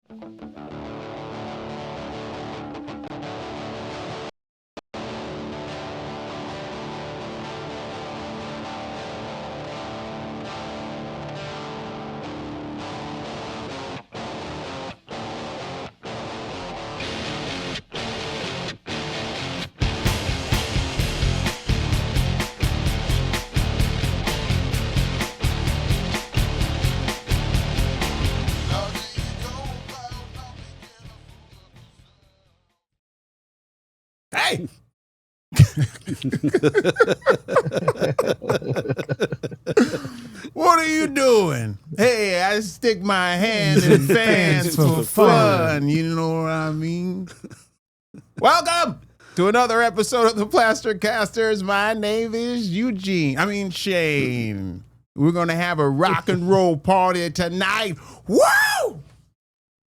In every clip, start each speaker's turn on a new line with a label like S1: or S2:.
S1: Hey! What are you doing? Hey, I stick my hand in fans for fun. You know what I mean? Welcome to another episode of the Plaster Casters. My name is Shane. We're going to have a rock and roll party tonight. Woo!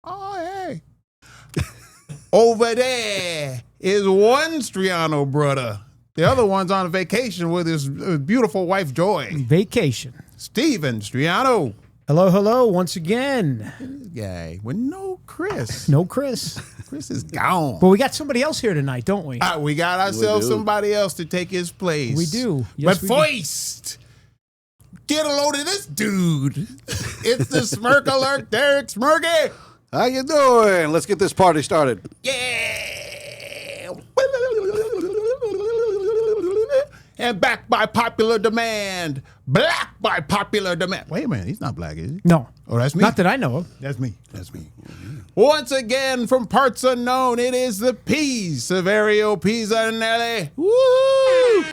S1: Oh, hey. Over there is one Striano brother. The other one's on vacation with his beautiful wife, Joy.
S2: Vacation.
S1: Steven Striano.
S2: Hello, hello, once again.
S1: This guy with no Chris.
S2: No Chris.
S1: Chris is gone.
S2: But we got somebody else here tonight, don't we?
S1: We got ourselves somebody else to take his place.
S2: We do. Yes,
S1: but first, get a load of this dude. It's the Smirk Alert, Derek Smirky.
S3: How you doing? Let's get this party started.
S1: Yeah. And back by popular demand. Black by popular demand. Wait a minute, he's not black, is he?
S2: No.
S1: Oh, that's me?
S2: Not that I know of.
S1: That's me. That's me. Once again, from parts unknown, it is the P. Severio Pizzanelli. Woo!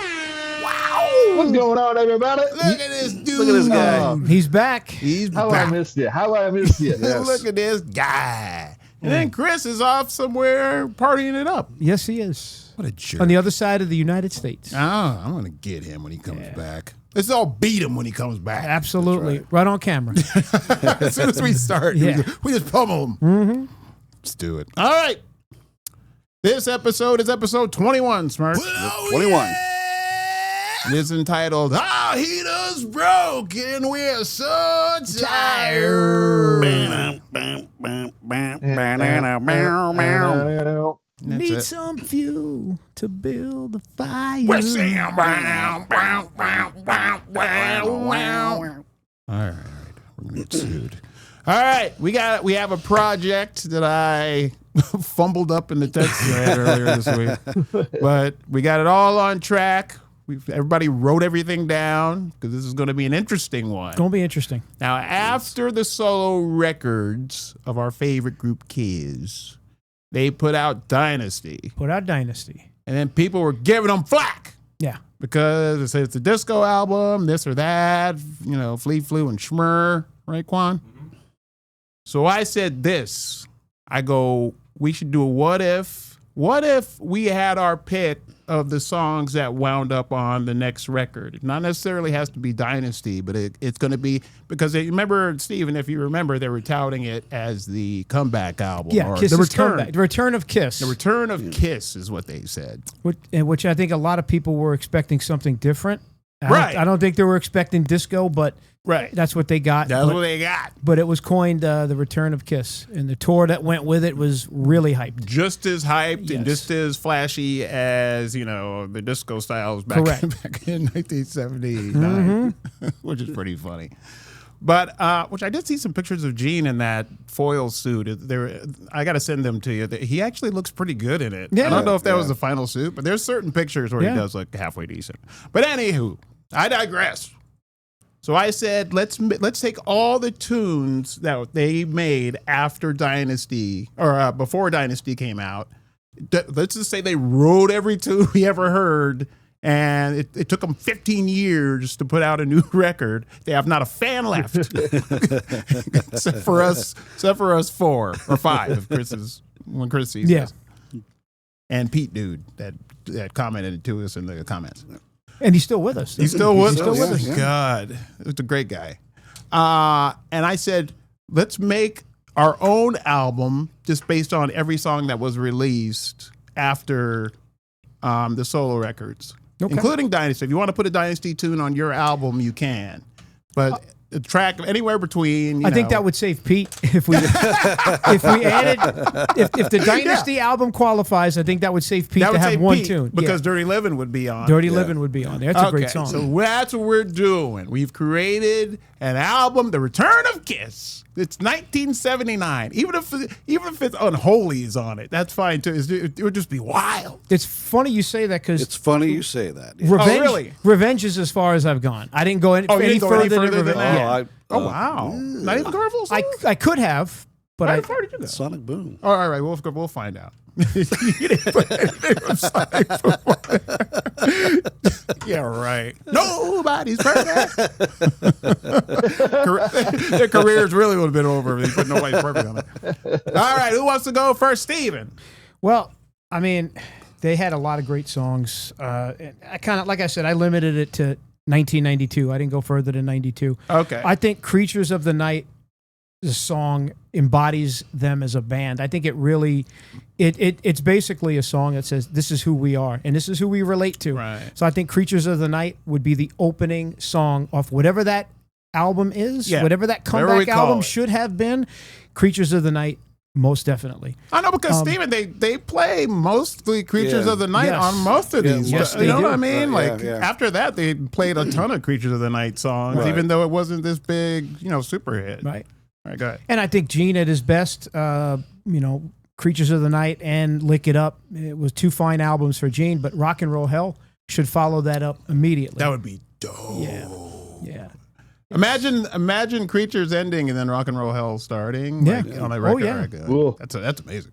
S1: Wow!
S4: What's going on, everybody?
S1: Look at this dude.
S3: Look at this guy.
S2: He's back.
S1: He's
S4: How
S1: back.
S4: I missed you? How I missed you?
S3: Yes.
S1: Look at this guy. And then Chris is off somewhere partying it up.
S2: Yes, he is.
S1: What a jerk.
S2: On the other side of the United States.
S1: I'm going to get him when he comes back. Let's all beat him when he comes back.
S2: Absolutely. Right on camera.
S1: As soon as we start,
S2: Yeah.
S1: we just pummel him. Mm-hmm. Let's do it. All right. This episode is episode 21, Smirk.
S3: 21.
S1: It's entitled, Our Heater's Broke and We're So Tired.
S2: Need
S1: That's it.
S2: some fuel to build a fire.
S1: We're saying, All right. We're gonna get sued. All right, we have a project that I fumbled up in the text thread earlier this week, but we got it all on track. Everybody wrote everything down because this is going to be an interesting one.
S2: Gonna be interesting.
S1: Now, after the solo records of our favorite group, Kiss, they put out Dynasty,
S2: Put out Dynasty.
S1: and then people were giving them flack.
S2: Yeah.
S1: Because they said it's a disco album, this or that, Flea Flew and Schmur, right, Quan? Mm-hmm. So I said this. I go, we should do a what if. What if we had our pick of the songs that wound up on the next record? It not necessarily has to be Dynasty, but it's going to be, because remember, Steven, if you remember, they were touting it as the comeback album.
S2: Yeah,
S1: or
S2: Kiss's
S1: the return.
S2: comeback. The return of Kiss.
S1: The return of Kiss is what they said.
S2: Which I think a lot of people were expecting something different.
S1: Right.
S2: I don't think they were expecting disco, but
S1: Right.
S2: that's what they got.
S1: That's what they got.
S2: But it was coined the return of Kiss, and the tour that went with it was really hyped.
S1: Just as hyped and
S2: Yes.
S1: just as flashy as, the disco styles back in 1979, which is pretty funny. But, which I did see some pictures of Gene in that foil suit. I got to send them to you. He actually looks pretty good in it.
S2: Yeah.
S1: I don't know if that was the final suit, but there's certain pictures where he does look halfway decent. But anywho, I digress. So I said, let's take all the tunes that they made after Dynasty, or before Dynasty came out. Let's just say they wrote every tune we ever heard, and it took them 15 years to put out a new record. They have not a fan left, except for us 4 or 5. When Chris sees this, and Pete dude that commented to us in the comments.
S2: And he's still with us.
S1: He's still with
S3: us.
S1: us. God, it's a great guy. And I said, let's make our own album just based on every song that was released after the solo records, including Dynasty. If you want to put a Dynasty tune on your album, you can. But a track anywhere between.
S2: I think that would save Pete if we added if the Dynasty album qualifies. I think that would save Pete to have one tune
S1: because Dirty Livin' would be on.
S2: Dirty Livin' would be on there. That's a great song.
S1: So that's what we're doing. We've created an album, The Return of Kiss. It's 1979. Even if it's Unholy is on it, that's fine too. It would just be wild.
S2: It's funny you say that because
S3: It's funny you say that. Yeah.
S2: Revenge,
S1: really?
S2: Revenge is as far as I've gone. I didn't go any further than Revenge.
S1: that?
S2: Yeah.
S1: Oh wow! Not even Garfield.
S2: I could have, but
S1: How far did you go?
S3: Sonic Boom.
S1: Oh, all right, we'll find out. Yeah, right. Nobody's perfect. Their careers really would have been over if they put nobody's perfect on it. All right, who wants to go first? Steven.
S2: Well, I mean, they had a lot of great songs. I kind of, like I said, I limited it to 1992. I didn't go further than 92.
S1: Okay.
S2: I think Creatures of the Night, the song, embodies them as a band. I think it really, it's basically a song that says, this is who we are, and this is who we relate to.
S1: Right.
S2: So I think Creatures of the Night would be the opening song off whatever that album is, whatever that comeback album should have been. Creatures of the Night, most definitely.
S1: I know because Steven, they play mostly Creatures of the Night
S2: Yes.
S1: on most of these.
S2: Yes,
S1: you
S2: they
S1: know
S2: do.
S1: what I mean?
S3: Right, yeah.
S1: After that, they played a ton of Creatures of the Night songs,
S3: Right.
S1: even though it wasn't this big, super hit.
S2: Right.
S1: All right, go ahead.
S2: And I think Gene at his best, Creatures of the Night and Lick It Up, it was two fine albums for Gene, but Rock and Roll Hell should follow that up immediately.
S1: That would be dope.
S2: Yeah.
S1: Imagine Creatures ending and then Rock and Roll Hell starting.
S2: Yeah.
S1: On a record.
S2: yeah.
S4: Cool.
S1: That's amazing.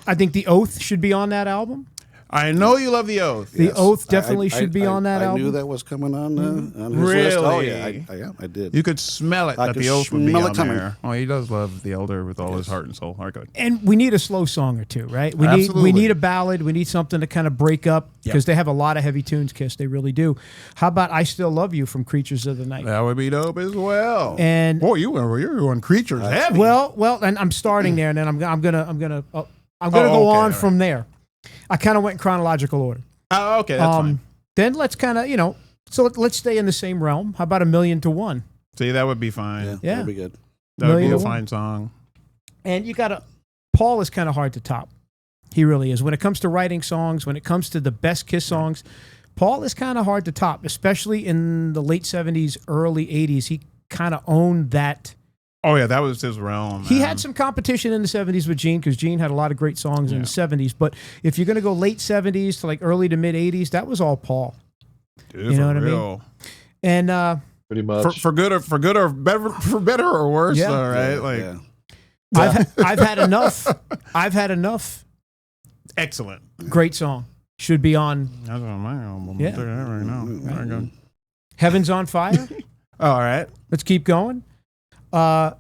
S2: I think The Oath should be on that album.
S1: I know you love The Oath.
S2: The Oath definitely should be on that album.
S3: I knew that was coming on his
S1: Really?
S3: list. Oh, yeah, I did.
S1: You could smell it
S3: I
S1: that
S3: could
S1: The Oath would be
S3: smell
S1: on
S3: it coming.
S1: there. Oh, he does love The Elder with all his heart and soul. All right, good.
S2: And we need a slow song or two, right? We
S1: Absolutely.
S2: need a ballad. We need something to kind of break up because they have a lot of heavy tunes, Kiss. They really do. How about I Still Love You from Creatures of the Night?
S1: That would be dope as well.
S2: And
S1: you're on Creatures heavy.
S2: well, and I'm starting there, and then I'm gonna go on from there. I kind of went in chronological order.
S1: Oh, okay, that's fine.
S2: Then let's kind of so let's stay in the same realm. How about 1,000,000 to 1?
S1: See, that would be fine.
S2: Yeah.
S3: That'd be good.
S1: That would be
S2: 1,000,000
S1: a
S2: to 1.
S1: fine song.
S2: And Paul is kind of hard to top. He really is. When it comes to writing songs, when it comes to the best Kiss songs, Paul is kind of hard to top, especially in the late 70s, early 80s. He kind of owned that.
S1: Oh, yeah, that was his realm.
S2: He
S1: man.
S2: had some competition in the 70s with Gene because Gene had a lot of great songs in the 70s. But if you're going to go late 70s to like early to mid 80s, that was all Paul.
S1: Dude,
S2: you know
S1: for
S2: what I mean?
S1: real.
S2: And
S4: Pretty much.
S1: For better or worse,
S2: Yeah.
S1: though, right?
S3: Yeah,
S1: Like,
S3: yeah.
S2: I've had enough. I've had enough.
S1: excellent.
S2: Great song. Should be on
S1: That's on my album.
S2: Yeah.
S1: I'll tell you that right now. Very good.
S2: Heaven's on Fire.
S1: All right.
S2: Let's keep going.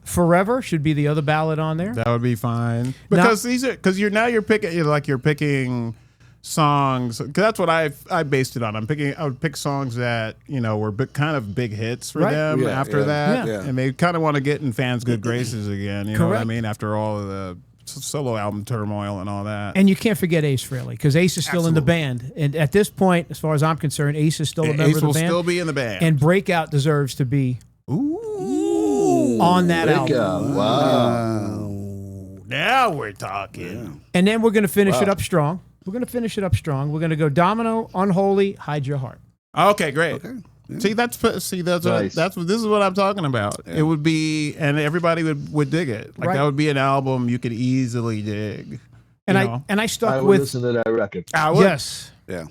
S2: Forever should be the other ballad on there.
S1: That would be fine. Because you're picking songs. Cause that's what I based it on. I would pick songs that, were kind of big hits for
S2: Right.
S1: them
S3: Yeah,
S1: after
S3: yeah,
S1: that.
S3: yeah.
S1: And they kind of want to get in fans' good graces again. You know what I
S2: Correct.
S1: mean? After all of the solo album turmoil and all that.
S2: And you can't forget Ace Frehley because Ace is still in the band. And at this point, as far as I'm concerned, Ace is still a member
S1: Ace
S2: of the
S1: will
S2: band.
S1: still be in the band.
S2: And Breakout deserves to be on that album.
S4: Wow.
S1: Now we're talking.
S2: And then we're going to finish it up strong. We're going to go Domino, Unholy, Hide Your Heart.
S1: Okay, great.
S3: Okay. Yeah.
S1: See, this is what I'm talking about.
S3: Yeah.
S1: It would be, and everybody would dig it. Like
S2: Right.
S1: that would be an album you could easily dig.
S2: And
S1: you know?
S2: I
S4: I
S2: stuck
S4: would
S2: with
S4: listen to that record.
S1: I would.
S2: yes.
S3: Yeah.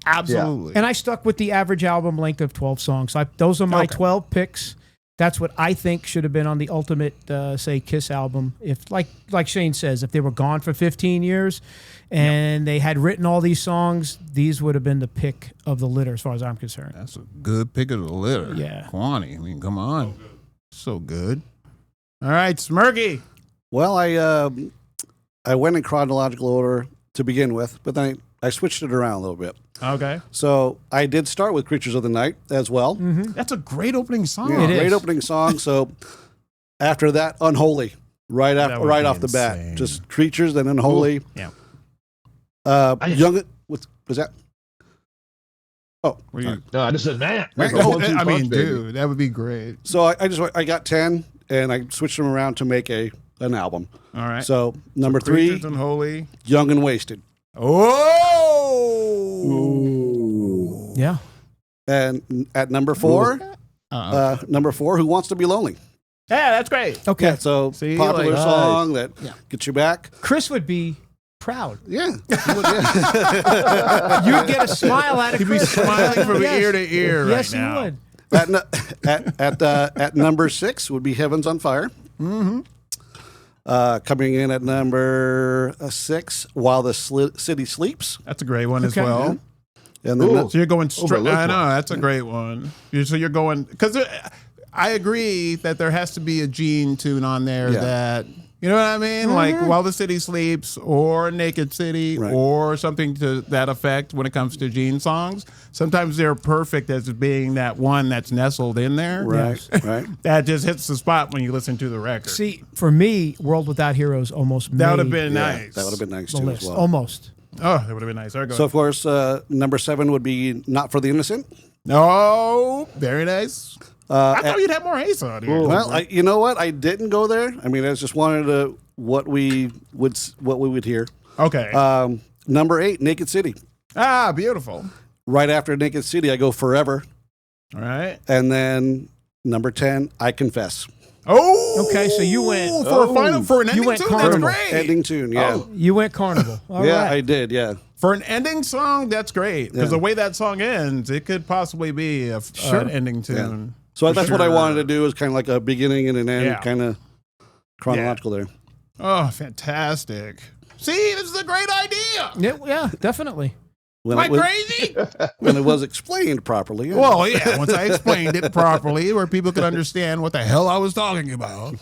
S1: Absolutely.
S2: And I stuck with the average album length of 12 songs. Those are my
S1: Okay.
S2: 12 picks. That's what I think should have been on the ultimate, say, Kiss album. If, like Shane says, if they were gone for 15 years and they had written all these songs, these would have been the pick of the litter, as far as I'm concerned.
S1: That's a good pick of the litter.
S2: Yeah.
S1: Kwani. I mean, come on. So good. All right, Smirky.
S3: Well, I went in chronological order to begin with, but then I switched it around a little bit.
S1: Okay.
S3: So I did start with Creatures of the Night as well.
S1: That's a great opening song.
S3: Yeah,
S2: It
S3: great
S2: is.
S3: opening song. So after that, Unholy, right
S1: That would be
S3: off the bat,
S1: insane.
S3: just Creatures, then Unholy.
S1: Yeah.
S3: Young. Was that? Oh,
S1: Were you-
S4: No, I just said, man.
S1: I mean, dude, that would be great.
S3: so I got 10, and I switched them around to make an album.
S1: All right.
S3: So number 3,
S1: Creatures Unholy.
S3: Young and Wasted,
S1: Oh.
S2: Yeah.
S3: and at number 4, Who Wants to Be Lonely.
S1: Yeah, that's great.
S2: Okay.
S3: Yeah, so
S1: See,
S3: popular
S1: like-
S3: song that gets you back.
S2: Chris would be proud.
S3: Yeah,
S2: You'd get a smile out of
S1: He'd be
S2: Chris.
S1: smiling from
S2: Yes.
S1: ear to ear
S2: Yes,
S1: right now.
S2: you would.
S3: at number 6 would be Heaven's on Fire. Mm-hmm. Coming in at number 6, While the City Sleeps.
S1: That's a great one as
S2: Okay.
S1: well.
S3: And then
S4: Ooh.
S1: So you're going straight.
S4: Overlooked
S1: I know
S4: one.
S1: that's a great one. So you're going because I agree that there has to be a Gene tune on there
S3: Yeah.
S1: that you know what I mean, like While the City Sleeps or Naked City
S3: Right.
S1: or something to that effect. When it comes to Gene songs, sometimes they're perfect as being that one that's nestled in there.
S3: right, right.
S1: That just hits the spot when you listen to the record.
S2: See, for me, World Without Heroes almost
S1: that would have
S2: made
S1: been
S3: Yeah,
S1: nice.
S3: that would have been nice
S2: the
S3: too
S2: list.
S3: as well.
S2: Almost.
S1: Oh, that would have been nice. All right, go
S3: So
S1: ahead.
S3: of course, number 7 would be Not for the Innocent.
S1: Oh, very nice. I thought you'd have more Ace on here.
S3: Well, you know what? I didn't go there. I mean, I just wanted to what we would hear.
S1: Okay.
S3: Number 8, Naked City.
S1: Beautiful.
S3: Right after Naked City, I go Forever,
S1: All right.
S3: and then number 10, I Confess.
S1: Oh,
S2: Okay, so you went-
S1: for an
S2: You
S1: ending
S2: went
S1: tune.
S2: Carnival.
S1: That's great.
S3: Ending tune, yeah.
S2: You went Carnival. All
S3: Yeah,
S2: right.
S3: I did, yeah.
S1: For an ending song, that's great because
S3: Yeah.
S1: the way that song ends, it could possibly be an ending tune.
S3: So that's what I
S1: sure.
S3: wanted to do, is kind of like a beginning and an end,
S1: Yeah.
S3: kind of chronological there.
S1: Oh, fantastic! See, this is a great idea.
S2: Yeah, definitely.
S3: When
S1: Am I
S3: it was,
S1: crazy?
S3: when it was explained properly. Yeah.
S1: Well, yeah. Once I explained it properly, where people could understand what the hell I was talking about,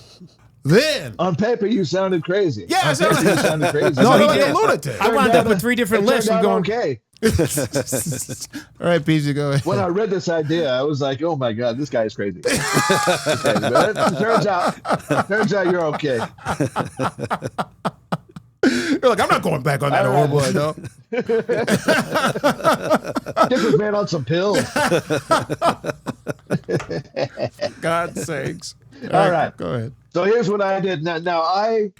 S1: then
S4: On paper, you sounded crazy.
S1: Yeah, I
S4: On
S1: sounded-
S4: paper, you sounded crazy.
S2: No, he
S1: like
S2: did.
S1: a lunatic.
S2: I wound up with 3 different
S4: It
S2: lists
S4: turned
S2: and
S4: out
S2: going,
S4: okay.
S1: all right, PG, go ahead.
S4: When I read this idea, I was like, "Oh my god, this guy is crazy." Okay, but it turns out you're okay.
S1: You're like, I'm not going back on that
S4: All
S1: horrible
S4: right.
S1: idea.
S4: Get this man on some pills.
S1: God's sakes.
S4: All right.
S1: Go ahead.
S4: So here's what I did. Now I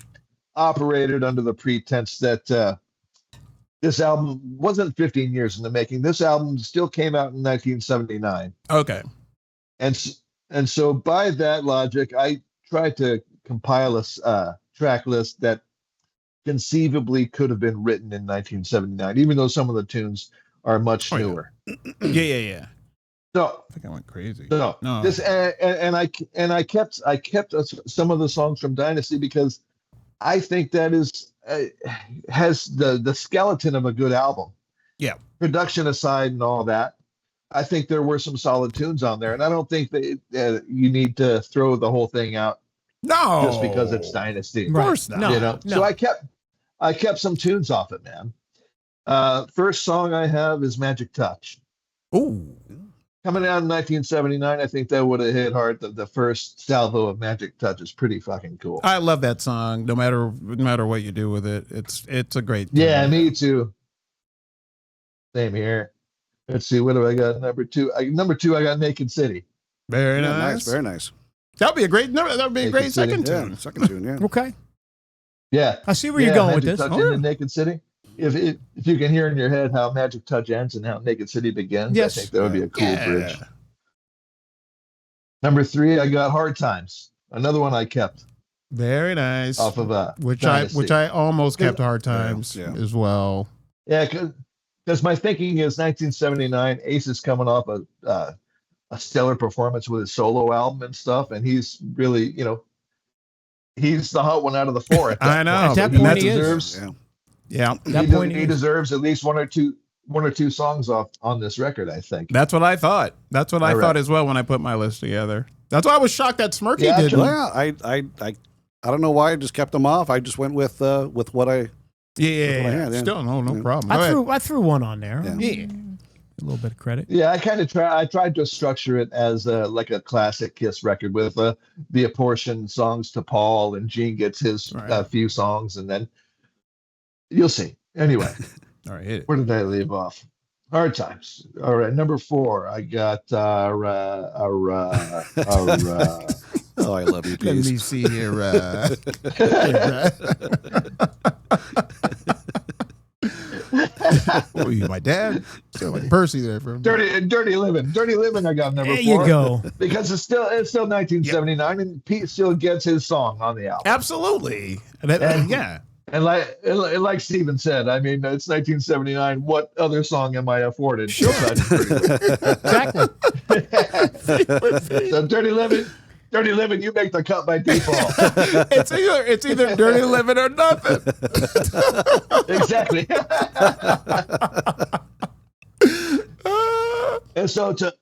S4: operated under the pretense that this album wasn't 15 years in the making. This album still came out in 1979,
S1: Okay.
S4: and so by that logic, I tried to compile a track list that conceivably could have been written in 1979, even though some of the tunes are much
S1: yeah.
S4: newer.
S1: Yeah.
S4: So
S1: I think I went crazy.
S4: No,
S1: No.
S4: this and I kept some of the songs from Dynasty because I think that is has the skeleton of a good album.
S1: Yeah.
S4: Production aside and all that, I think there were some solid tunes on there, and I don't think that you need to throw the whole thing out
S1: No.
S4: just because it's Dynasty.
S1: Of course not.
S2: No,
S4: You know,
S2: no.
S4: so I kept some tunes off it, man. First song I have is Magic Touch.
S1: Ooh.
S4: Coming out in 1979, I think that would have hit hard. The first salvo of Magic Touch is pretty fucking cool.
S1: I love that song. No matter what you do with it, it's a great.
S4: Yeah,
S1: tune.
S4: me too. Same here. Let's see, what do I got? Number two, I got Naked City.
S1: Very
S3: Yeah,
S1: nice.
S3: very nice.
S1: That'd be a great. No, that'd be a
S4: Naked
S1: great
S4: City.
S1: second
S3: Yeah,
S1: tune.
S3: second tune, yeah.
S2: okay.
S4: Yeah,
S2: I see where you're going with
S4: Magic
S2: this.
S4: Touch and Naked City. If you can hear in your head how Magic Touch ends and how Naked City begins,
S2: Yes.
S4: I think that would be a cool
S1: Yeah.
S4: bridge. Number 3, I got Hard Times. Another one I kept
S1: Very nice.
S4: off of
S1: which
S4: Dynasty.
S1: I almost kept Hard Times
S3: Yeah.
S1: as well.
S4: Yeah, because my thinking is 1979. Ace is coming off a stellar performance with his solo album and stuff, and he's really, he's the hot one out of the four. At that
S1: I know.
S2: At that
S4: He
S2: point, he is.
S4: deserves.
S3: Yeah.
S1: Yeah,
S2: That point
S4: He
S2: is.
S4: deserves at least one or two songs off on this record, I think.
S1: that's what I thought. That's what I
S4: All
S1: thought
S4: right.
S1: as well when I put my list together. That's why I was shocked that Smirky
S4: Yeah,
S1: didn't.
S3: Well, I don't know why I just kept them off. I just went with what I.
S1: Yeah,
S3: what I had, yeah.
S1: still no
S3: Yeah.
S1: problem. Go ahead.
S2: I threw one on there.
S3: Yeah.
S1: Yeah.
S2: A little bit of credit.
S4: Yeah, I tried to structure it as like a classic Kiss record with the apportioned songs to Paul, and Gene gets his
S1: Right.
S4: few songs, and then you'll see. Anyway,
S1: All right, hit it.
S4: where did I leave off? Hard times. All right, number 4. I got
S3: Oh, I love you,
S1: Let me
S3: Peace.
S1: see here. Oh, you my dad? Still like Percy there for
S4: Dirty Living. Dirty Living. I got number
S2: There
S4: 4.
S2: you go.
S4: Because it's still 1979, and Pete still gets his song on the album.
S1: Absolutely. Yeah.
S4: And like Steven said, I mean, it's 1979. What other song am I afforded? Sure.
S2: Exactly.
S4: So Dirty Living, you make the cut by default.
S1: It's either Dirty Living or nothing.
S4: Exactly. And so to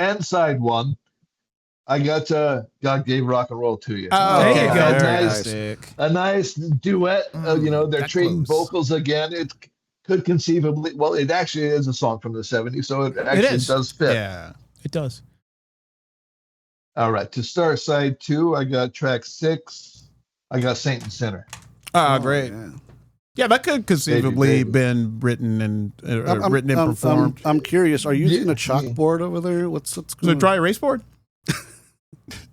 S4: end side 1, I got God Gave Rock and Roll to You.
S1: Oh,
S2: There you go.
S4: A nice duet. They're
S1: that
S4: trading
S1: close.
S4: vocals again. It could conceivably, well, it actually is a song from the 70s, so it actually
S2: is.
S4: does fit.
S1: Yeah.
S2: It does.
S4: All right, to start side 2, I got track 6. I got Saint and Sinner.
S1: Oh, great.
S3: Yeah.
S1: Yeah, that could conceivably
S4: Baby.
S1: been written and performed.
S3: I'm curious. Are you using a
S4: Yeah.
S3: chalkboard over there? What's
S1: Is
S3: going
S1: it dry erase board?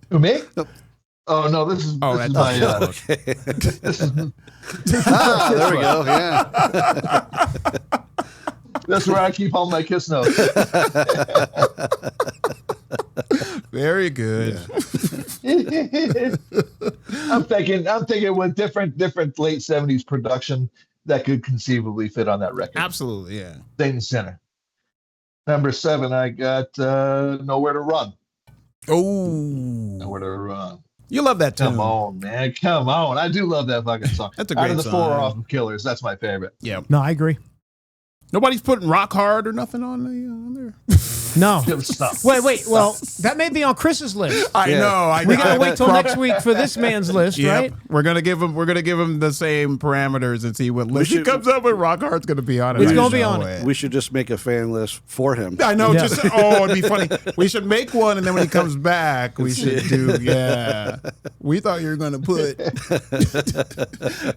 S4: Who, me?
S3: Nope.
S4: Oh, no, this is
S1: Oh,
S4: this is
S1: that's
S4: my,
S1: okay.
S4: this is
S3: there we go. Yeah.
S4: that's where I keep all my kiss notes.
S1: Very good.
S4: I'm thinking with different late 70s production that could conceivably fit on that record.
S1: Absolutely, yeah.
S4: Saint and Sinner. Number 7, I got Nowhere to Run.
S1: Oh,
S4: Nowhere to Run.
S1: you love that tune.
S4: Come on, man. Come on. I do love that fucking song.
S1: That's a
S4: Out
S1: great
S4: of the
S1: song.
S4: 4 off of Killers, that's my favorite.
S1: Yeah.
S2: No, I agree.
S1: Nobody's putting Rock Hard or nothing on there.
S2: No.
S4: Good stuff.
S2: Wait. Well, that may be on Chris's list.
S1: I
S3: Yeah.
S1: know.
S2: We gotta wait till next week for this man's list,
S1: Yep.
S2: right?
S1: We're gonna give him the same parameters and see what list he
S3: should-
S1: comes up with. Rock Hard's gonna be on it.
S2: It's
S1: I
S2: gonna be
S1: know
S2: on it.
S3: We should just make a fan list for him.
S1: I know.
S2: Yeah.
S1: It'd be funny. We should make one, and then when he comes back, we should do. Yeah, we thought you were going to put.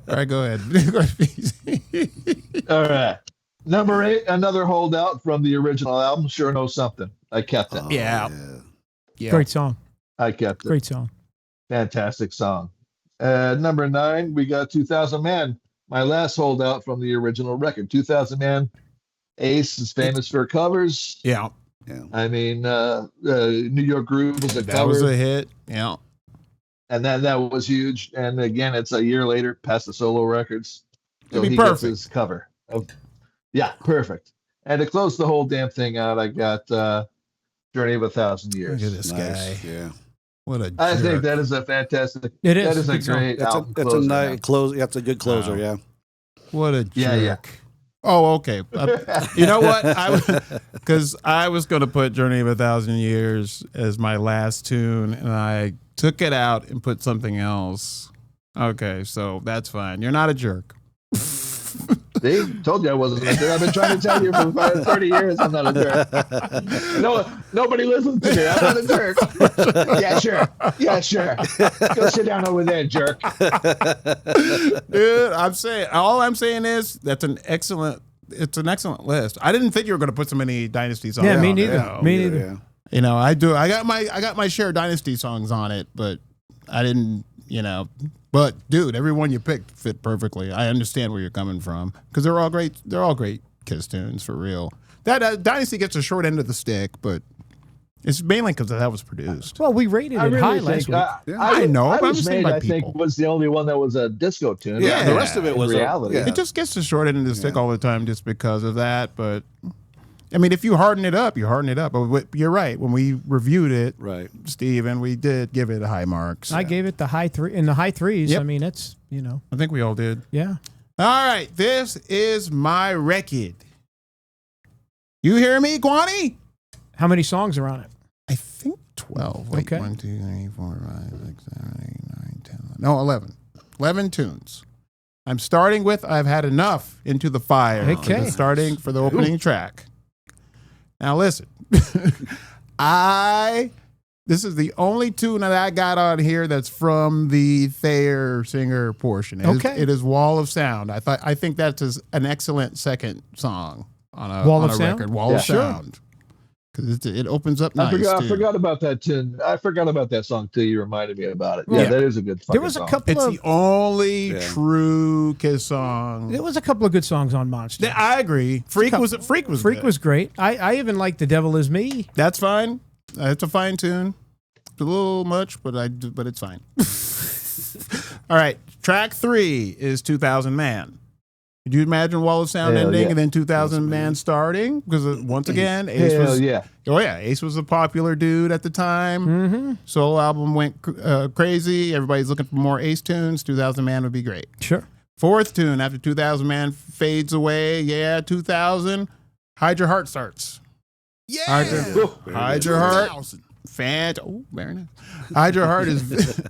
S1: All right, go ahead.
S4: All right. Number 8, another holdout from the original album, Sure Know Something. I kept it.
S1: Yeah. Yeah.
S2: Great song.
S4: I kept it.
S2: Great song.
S4: Fantastic song. Number 9, we got 2000 Man, my last holdout from the original record. 2000 Man, Ace is famous for covers.
S1: Yeah.
S4: I mean, New York Groove was a
S1: That
S4: cover,
S1: was a hit. Yeah.
S4: and that was huge. And again, it's a year later, past the solo records. So
S1: It'd be
S4: he gets
S1: perfect.
S4: his cover. Yeah, perfect. And to close the whole damn thing out, I got Journey of 1,000 Years.
S1: Look at this
S3: Nice.
S1: guy.
S3: Yeah.
S1: What a
S4: I think
S1: jerk.
S4: that is a fantastic.
S2: It is.
S4: That is a
S2: Good song.
S4: great album.
S3: That's a
S4: closer,
S3: nice
S4: man.
S3: close. That's a good closer.
S1: Wow.
S3: Yeah.
S1: What a jerk.
S4: Yeah.
S1: Oh, okay. You know what? Because I was going to put Journey of 1,000 Years as my last tune, and I took it out and put something else. Okay, so that's fine. You're not a jerk.
S4: See, told you I wasn't a jerk. I've been trying to tell you for 30 years I'm not a jerk. No, nobody listens to me. I'm not a jerk. Yeah, sure. Go sit down over there, jerk.
S1: Dude, all I'm saying is it's an excellent list. I didn't think you were going to put so many Dynasty songs.
S2: Yeah, me
S1: on there,
S2: neither.
S1: though.
S2: Me neither.
S3: Yeah.
S1: You know, I do. I got my share of Dynasty songs on it, but I didn't. You know, but dude, every one you picked fit perfectly. I understand where you're coming from because they're all great. They're all great Kiss tunes for real. That Dynasty gets a short end of the stick, but it's mainly because that was produced.
S2: Well, we rated
S4: I
S2: it high
S4: really
S2: last
S4: think
S2: week.
S1: I know, but I'm
S4: Was
S1: just saying
S4: Made,
S1: by
S4: I think
S1: people.
S4: was the only one that was a disco tune.
S1: Yeah,
S3: The rest of it was
S4: reality.
S3: Yeah.
S1: It just gets the short end of the stick all the time just because of that. But I mean, if you harden it up, you harden it up. But you're right. When we reviewed it,
S3: Right.
S1: Steve, and we did give it high marks.
S2: I gave it the high threes.
S1: Yep.
S2: I mean, it's
S1: I think we all did.
S2: yeah.
S1: All right, this is my record. You hear me, Kwani?
S2: How many songs are on it?
S1: I think 12. Wait,
S2: Okay.
S1: 1, 2, 3, 4, 5, 6, 7, 8, 9, 10. No, 11. 11 tunes. I'm starting with I've Had Enough, Into the Fire.
S2: Okay.
S1: I'm starting for the opening track. Now listen. This is the only tune that I got on here that's from the Thayer singer portion.
S2: Okay.
S1: It is Wall of Sound. I think that's an excellent second song on a
S2: Wall
S1: on
S2: of
S1: a
S2: Sound?
S1: record. Wall
S4: Yeah.
S1: of Sound. Because it opens up nice.
S4: I forgot about that tune. I forgot about that song till you reminded me about it. Yeah,
S1: Yeah.
S4: that is a good fucking
S2: There was a
S4: song.
S2: couple
S1: It's
S2: of
S1: the only
S3: Yeah.
S1: true Kiss song.
S2: there was a couple of good songs on Monster.
S1: I agree. Freak was
S2: Freak
S1: good.
S2: was great. I even like The Devil Is Me.
S1: That's fine. It's a fine tune. It's a little much, but it's fine. All right. Track 3 is 2000 Man. Could you imagine Wall of Sound
S4: Hell
S1: ending
S4: yeah.
S1: and then 2000 Man starting? Because once again,
S4: Hell yeah.
S1: Ace was a popular dude at the time.
S2: Mm-hmm.
S1: Solo album went crazy. Everybody's looking for more Ace tunes. 2000 Man would be great.
S2: Sure.
S1: 4th tune after 2000 Man fades away. Yeah, 2000. Hide Your Heart starts.
S5: Yeah.
S1: Hide Your Heart. Very nice. Hide Your Heart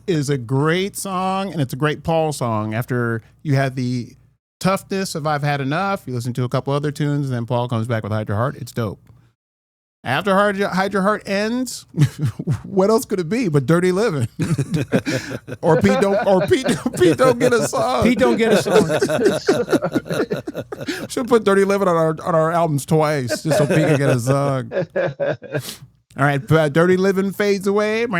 S1: is a great song, and it's a great Paul song. After you had the toughness of I've Had Enough, you listen to a couple other tunes, and then Paul comes back with Hide Your Heart. It's dope. After Hide Your Heart ends, what else could it be but Dirty Living? or Pete don't get a song.
S2: Pete don't get a song.
S1: Should put Dirty Living on our albums twice just so Pete can get a song. All right, Dirty Living fades away. And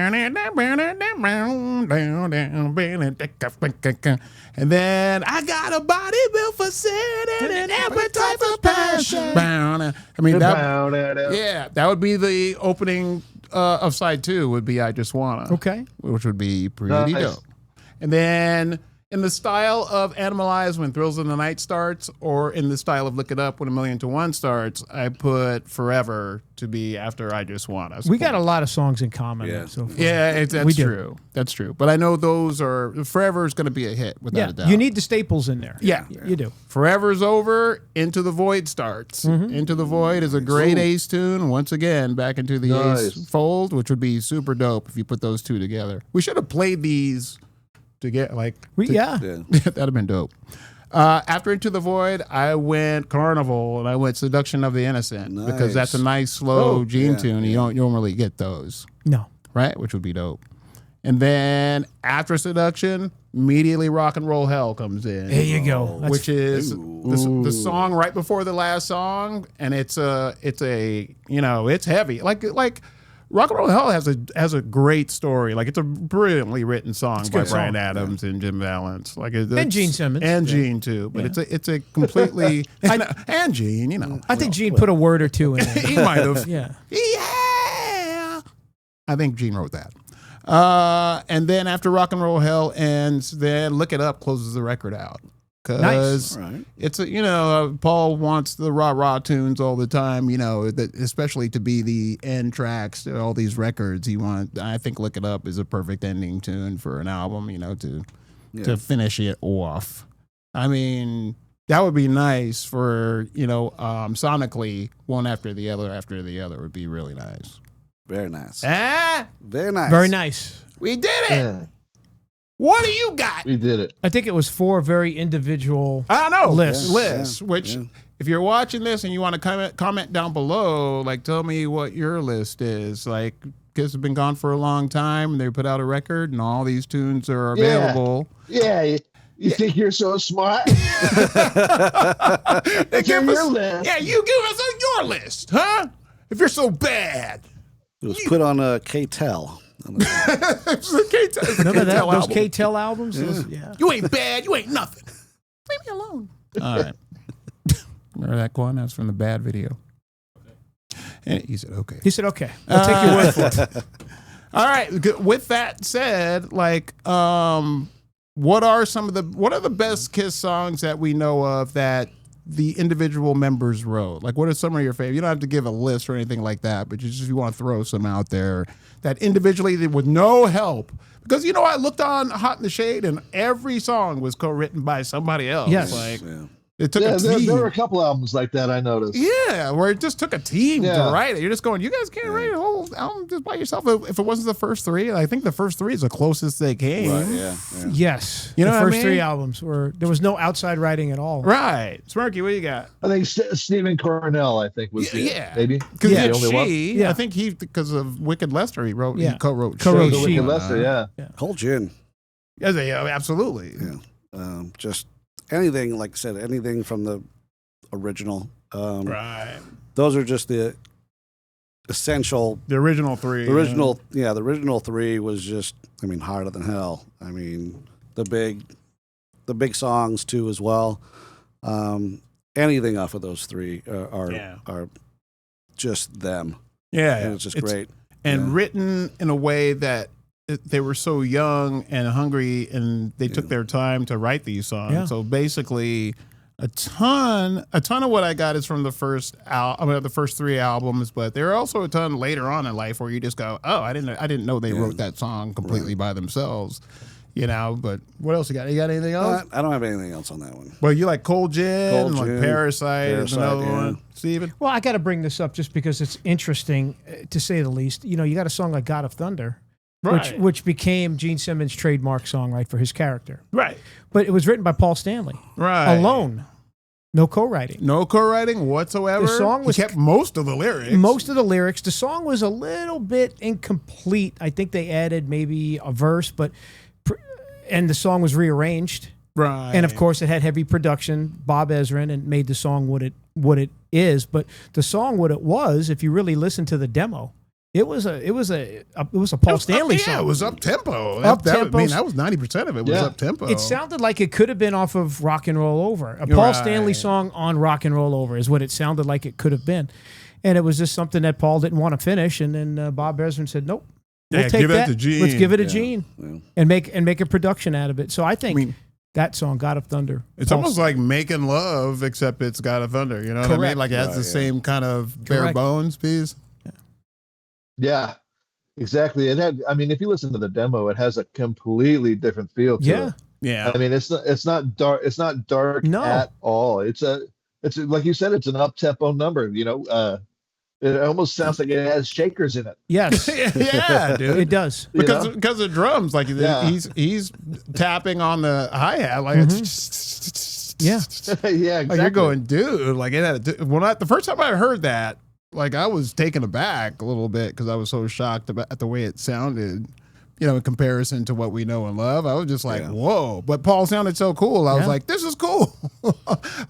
S1: then I got a body built for sin and an appetite for passion. I mean, that would be the opening of side 2 would be I Just Wanna.
S2: Okay.
S1: Which would be pretty
S4: Nice.
S1: dope. And then in the style of Animalize when Thrills in the Night starts, or in the style of Look It Up when 1,000,000 starts, I put Forever to be after I Just Wanna.
S2: We got a lot of songs in common.
S3: Yeah.
S2: So far.
S1: Yeah,
S2: We
S1: that's
S2: do.
S1: true. That's true. But I know those are Forever is going to be a hit without
S2: Yeah.
S1: a doubt.
S2: You need the staples in there.
S1: Yeah.
S2: You do.
S1: Forever's over. Into the Void starts. Into the Void is a great Ace tune. Once again, back into the
S4: Nice.
S1: Ace fold, which would be super dope if you put those two together. We should have played these together.
S3: Yeah.
S1: That'd have been dope. After Into the Void, I went Carnival and I went Seduction of the Innocent because that's a nice slow Gene tune. You don't normally get those,
S2: No.
S1: right? Which would be dope. And then after Seduction, immediately Rock and Roll Hell comes in.
S2: There you go. That's-
S1: Which is the song right before the last song, and it's heavy. Like Rock and Roll Hell has a great story. Like it's a brilliantly written song by
S2: good
S1: Bryan
S2: song.
S1: Adams and Jim Valance. Like
S2: And Gene Simmons.
S1: and Gene too. But it's a completely and Gene.
S2: I think Gene put a word or two in there.
S1: He might have.
S2: Yeah.
S1: Yeah. I think Gene wrote that. And then after Rock and Roll Hell ends, then Look It Up closes the record out. Because
S3: Nice. Right.
S1: it's Paul wants the rah tunes all the time, especially to be the end tracks to all these records. I think Look It Up is a perfect ending tune for an album, to finish it off. I mean, that would be nice for, sonically, one after the other would be really nice.
S3: Very nice.
S1: Very nice.
S3: Very nice.
S2: Very nice.
S1: We did it.
S4: Yeah,
S1: What do you got?
S4: we did it.
S2: I think it was 4 very individual.
S1: I know
S2: Lists.
S1: which if you're watching this and you want to comment down below, like tell me what your list is. Like Kiss have been gone for a long time and they put out a record and all these tunes are available.
S4: Yeah, you think you're so smart?
S1: They
S4: It's
S1: give
S4: on
S1: us,
S4: your list.
S1: yeah, you give us your list, huh? If you're so bad.
S3: It was put on a K-Tel.
S1: It's the K-Tel
S2: Remember that? Those
S1: album.
S2: K-Tel albums? Yeah.
S1: You ain't bad. You ain't nothing. Leave me alone. All right. Remember that, Quan? That's from the Bad video. And he said, okay.
S2: He said, okay. I'll take your word for it.
S1: All right. With that said, what are the best Kiss songs that we know of that the individual members wrote? Like, what are some of your favorite? You don't have to give a list or anything like that, but if you want to throw some out there that individually with no help. Because, I looked on Hot in the Shade and every song was co-written by somebody else.
S2: Yes.
S1: It took a
S4: There
S1: team.
S4: were a couple albums like that I noticed.
S1: Yeah, where it just took a team to
S4: Yeah.
S1: write it. You're just going, you guys can't write a whole album just by yourself. If it wasn't the first 3, I think the first 3 is the closest they came.
S3: Right, yeah.
S2: Yes.
S1: You know
S2: the
S1: what I
S2: first 3
S1: mean?
S2: albums there was no outside writing at all.
S1: Right. Smirky, what you got?
S4: I think Stephen Cornell, was
S1: Yeah.
S4: maybe.
S1: Because
S2: Yeah.
S4: the only one.
S1: I think because of Wicked Lester, he
S2: Yeah.
S1: co-wrote
S2: Co-wrote
S1: She.
S4: The Wicked
S2: She.
S4: Lester, yeah.
S3: Whole gin.
S1: Yeah, absolutely.
S3: Yeah. Just anything, like I said, anything from the original.
S1: Right.
S3: Those are just the essential.
S1: The original three.
S3: The original three was just, I mean, harder than hell. I mean, the big songs too as well. Anything off of those three are just them.
S1: Yeah.
S3: And it's just great.
S1: And written in a way that they were so young and hungry, and they took their time to write these songs.
S2: Yeah.
S1: So basically, a ton of what I got is from the first the first three albums, but there are also a ton later on in life where you just go, oh, I didn't know they wrote that song completely by themselves. You know, but what else you got? You got anything else?
S3: I don't have anything else on that one.
S1: Well, you like Cold Gin,
S3: Cold
S1: like
S3: Gin,
S1: Parasite is another
S3: yeah.
S1: one. Steven?
S2: Well, I got to bring this up just because it's interesting, to say the least. You know, you got a song like God of Thunder,
S1: Right.
S2: which became Gene Simmons' trademark song, right, for his character.
S1: Right.
S2: But it was written by Paul Stanley.
S1: Right.
S2: Alone. No co-writing.
S1: No co-writing whatsoever.
S2: The song was
S1: he kept most of the lyrics.
S2: Most of the lyrics. The song was a little bit incomplete. I think they added maybe a verse, and the song was rearranged.
S1: Right.
S2: And of course, it had heavy production, Bob Ezrin, and made the song what it is. But the song, what it was, if you really listen to the demo, it was a Paul Stanley song.
S1: Yeah, it was up tempo.
S2: Up-tempo.
S1: I mean, that was 90% of it was up tempo.
S2: It sounded like it could have been off of Rock and Roll Over. A Paul Stanley song on Rock and Roll Over is what it sounded like it could have been. And it was just something that Paul didn't want to finish. And then Bob Ezrin said, nope. We'll take
S1: give
S2: that.
S1: it to Gene.
S2: Let's give it to Gene and make a production out of it. So I think that song, God of Thunder.
S1: It's almost like Making Love, except it's God of Thunder. You know what I mean? Like it has the same kind of bare bones piece.
S4: Yeah, exactly. It had. I mean, if you listen to the demo, it has a completely different feel to it.
S1: Yeah.
S4: I mean, it's not dark. It's not dark at all. It's like you said. It's an up tempo number. You know, it almost sounds like it has shakers in it.
S2: Yes.
S1: Yeah, dude.
S2: It does.
S1: Because the drums, like he's tapping on the hi-hat like it's
S2: yeah.
S4: Yeah, exactly.
S1: Like you're going, dude, like it had the first time I heard that, like I was taken aback a little bit because I was so shocked at the way it sounded, you know, in comparison to what we know and love. I was just like, whoa. But Paul sounded so cool. I was like, this is cool.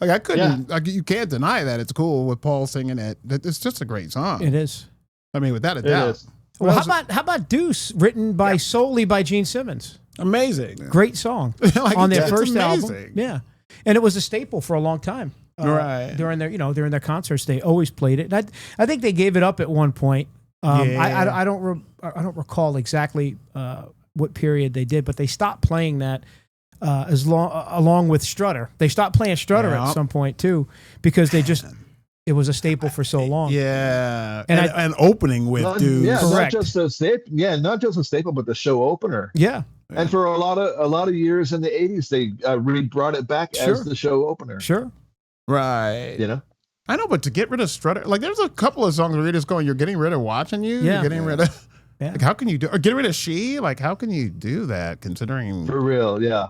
S1: Like I couldn't, like you can't deny that it's cool with Paul singing it. It's just a great song.
S2: It is.
S1: I mean, without a doubt.
S2: Well, how about Deuce, written solely by Gene Simmons?
S1: Amazing.
S2: Great song
S1: like,
S2: on their first album. Yeah. And it was a staple for a long time.
S1: Right.
S2: During their concerts, they always played it. And I think they gave it up at one point. I don't recall exactly what period they did, but they stopped playing that along with Strutter. They stopped playing Strutter at some point too, because it was a staple for so long.
S1: Yeah, and opening with dudes.
S4: Yeah,
S2: correct.
S4: not just a staple. Yeah, not just a staple, but the show opener.
S2: Yeah.
S4: And for a lot of years in the 80s, they brought it back as the show opener.
S2: Sure.
S1: Right.
S4: You know.
S1: I know, but to get rid of Strutter, like there's a couple of songs where you're just going, you're getting rid of Watching You.
S2: Yeah.
S1: You're getting rid of. Yeah. Like, how can you do? Or get rid of She? Like, how can you do that? Considering
S4: for real, yeah.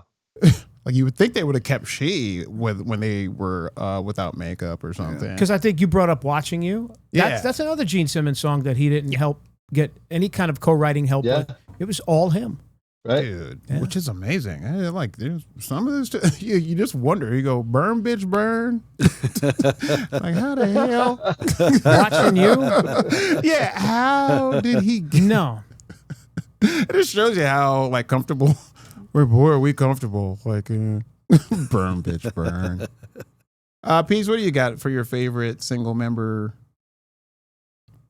S1: Like you would think they would have kept She when they were without makeup or something.
S2: Because I think you brought up Watching You. That's another Gene Simmons song that he didn't help get any kind of co-writing help with. It was all him.
S4: Right.
S1: Dude, which is amazing. Like there's some of this, you just wonder. You go, burn, bitch, burn. Like how the hell?
S2: Watching You?
S1: Yeah, how did he?
S2: No.
S1: It just shows you how like comfortable. Boy, are we comfortable? Like, burn, bitch, burn. Pease, what do you got for your favorite single member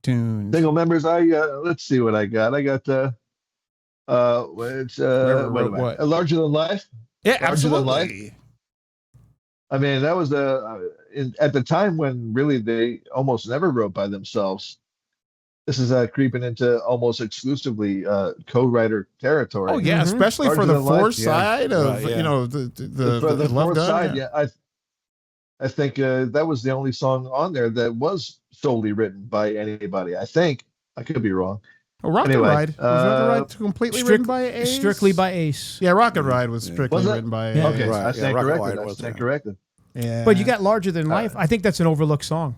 S1: tunes?
S4: Single members. Let's see what I got. I got Larger Than Life.
S1: Yeah,
S4: Larger
S1: absolutely.
S4: Than Life. I mean, that was at the time when really they almost never wrote by themselves. This is creeping into almost exclusively co-writer territory.
S1: Oh yeah, especially
S4: Larger
S1: for the
S4: Than Life,
S1: fourth side of you know the
S4: fourth
S1: Love
S4: side.
S1: Gun,
S4: Yeah, I think that was the only song on there that was solely written by anybody. I think I could be wrong.
S1: Rocket Ride. Was Rocket Ride completely written by Ace?
S2: Strictly by Ace.
S1: Yeah, Rocket Ride was strictly written by Ace.
S4: Okay,
S3: Right.
S4: I stand corrected.
S3: Rocket
S4: I stand corrected.
S1: Yeah.
S2: But you got Larger Than Life. I think that's an overlooked song.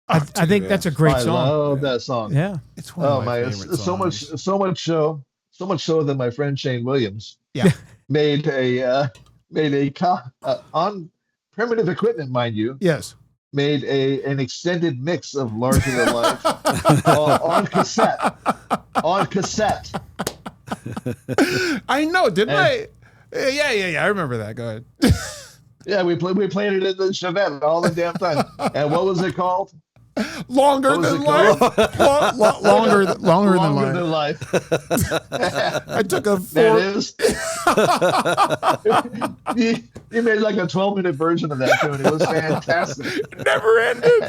S2: I think that's a great song.
S4: I love that song.
S2: Yeah.
S1: It's one of my favorite songs.
S4: So much so that my friend Shane Williams
S1: Yeah.
S4: made a on primitive equipment, mind you.
S1: Yes.
S4: made an extended mix of Larger Than Life on cassette. On cassette.
S1: I know, didn't I? Yeah. I remember that. Go ahead.
S4: Yeah, we played it in the Chevette all the damn time. And what was it called?
S1: Longer than life. Longer than life. I took a
S4: That is. You made like a 12-minute version of that tune. It was fantastic.
S1: It never ended.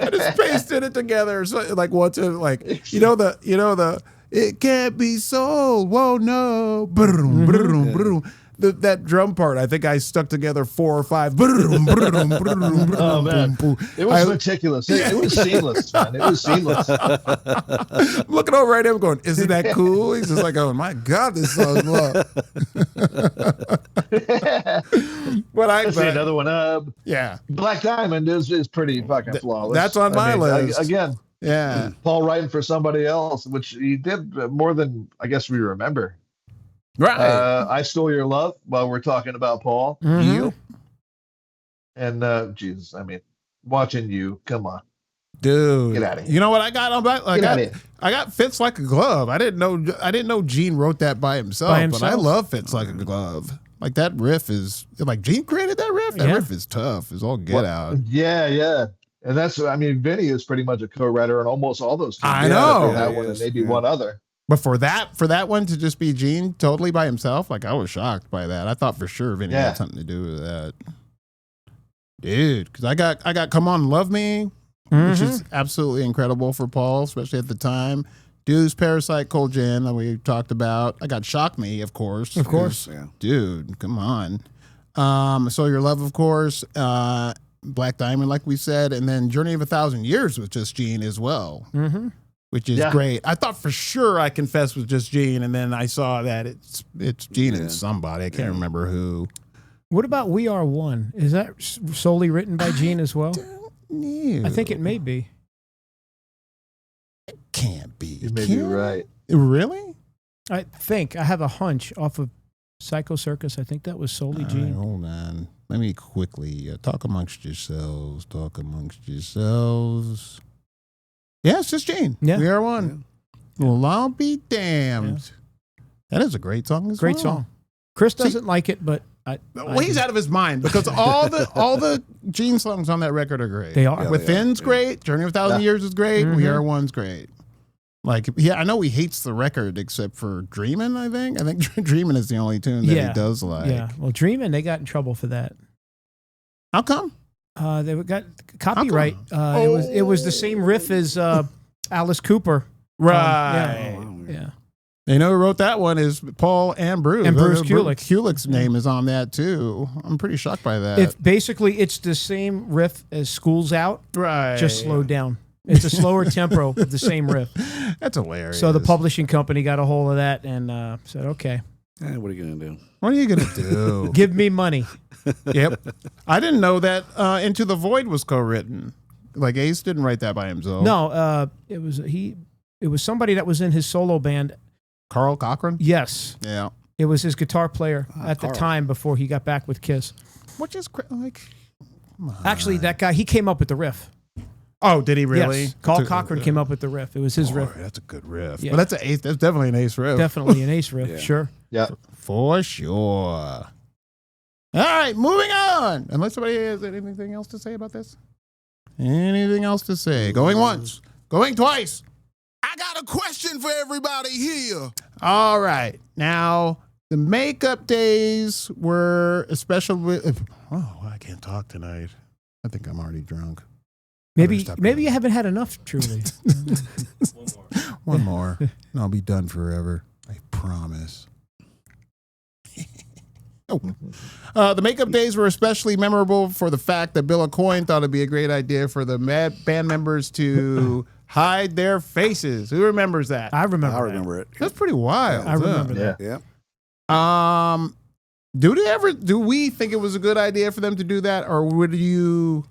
S1: I just pasted it together. So, like what's it like? You know the it can't be sold. Whoa no. That drum part, I think I stuck together 4 or 5. Oh
S4: man, it was meticulous. It was seamless, man. It was seamless.
S1: I'm looking over at him, going, "Isn't that cool?" He's just like, "Oh my god, this song's love." But
S4: Let's see another one.
S1: Yeah,
S4: Black Diamond is pretty fucking flawless.
S1: That's on my list
S4: again.
S1: Yeah,
S4: Paul writing for somebody else, which he did more than I guess we remember.
S1: Right.
S4: I Stole Your Love while we're talking about Paul.
S1: Mm-hmm.
S4: And Jesus, I mean, watching you, come on.
S1: Dude.
S4: Get out of here.
S1: You know what I got on back? I got Fits Like a Glove. I didn't know Gene wrote that by himself, but I love Fits Like a Glove. Like that riff is like Gene created that riff. That riff is tough. It's all get out.
S4: Yeah. And that's, I mean, Vinny is pretty much a co-writer on almost all those tunes.
S1: I know.
S4: That one and maybe one other.
S1: But for that one to just be Gene totally by himself, like I was shocked by that. I thought for sure Vinny had something to do with that. Dude, because I got Come On Love Me, which is absolutely incredible for Paul, especially at the time. Deuce, Parasite, Cold Gin that we talked about. I got Shock Me, of course.
S2: Of course.
S3: Yeah.
S1: Dude, come on. So Your Love, of course. Black Diamond, like we said. And then Journey of a Thousand Years with just Gene as well. Mm-hmm. Which is great. I thought for sure I Confess was just Gene, and then I saw that it's Gene and somebody. I can't remember who.
S2: What about We Are One? Is that solely written by Gene as well? I think it may be.
S1: It can't be.
S4: You may be right.
S1: Really?
S2: I think. I have a hunch off of Psycho Circus. I think that was solely Gene.
S1: Right, hold on. Let me quickly talk amongst yourselves. Talk amongst yourselves. Yeah, it's just Gene. Yeah. We Are One. Yeah. Well, I'll be damned. Yeah. That is a great song as well.
S2: Great song. Chris doesn't like it, but
S1: he's out of his mind because all the Gene songs on that record are great.
S2: They are.
S1: Within's great. Journey of a Thousand Years is great. We Are One's great. Like, I know he hates the record except for Dreamin', I think. I think Dreamin' is the only tune that he does like.
S2: Yeah. Well, Dreamin', they got in trouble for that.
S1: How come?
S2: They got copyright. It was the same riff as Alice Cooper.
S1: Right.
S2: Yeah.
S1: You know who wrote that one is Paul and Bruce.
S2: And Bruce Kulick.
S1: Kulick's name is on that too. I'm pretty shocked by that.
S2: It's the same riff as School's Out.
S1: Right.
S2: Just slowed down. It's a slower tempo of the same riff.
S1: That's hilarious.
S2: So the publishing company got a hold of that and said, okay.
S3: What are you going to do?
S1: What are you going to do?
S2: Give me money.
S1: Yep. I didn't know that Into the Void was co-written. Like Ace didn't write that by himself.
S2: No, it was somebody that was in his solo band.
S1: Carl Cochran?
S2: Yes.
S1: Yeah.
S2: It was his guitar player at the time before he got back with Kiss.
S1: Which is like...
S2: Actually, that guy, he came up with the riff.
S1: Oh, did he really?
S2: Yes. Carl Cochran came up with the riff. It was his riff.
S1: That's a good riff. Yeah. But that's definitely an Ace riff.
S2: Definitely an Ace riff, sure.
S4: Yeah.
S1: For sure. All right, moving on. Unless somebody has anything else to say about this. Anything else to say? Going once. Going twice.
S5: I got a question for everybody here.
S1: All right. Now, the makeup days were especially... I can't talk tonight. I think I'm already drunk.
S2: Maybe you haven't had enough, truly.
S1: One more. And I'll be done forever. I promise. The makeup days were especially memorable for the fact that Bill Aucoin thought it'd be a great idea for the band members to hide their faces. Who remembers that?
S2: I remember
S3: it.
S1: That's pretty wild.
S2: I remember that.
S3: Yeah.
S1: Do we think it was a good idea for them to do that, or would you?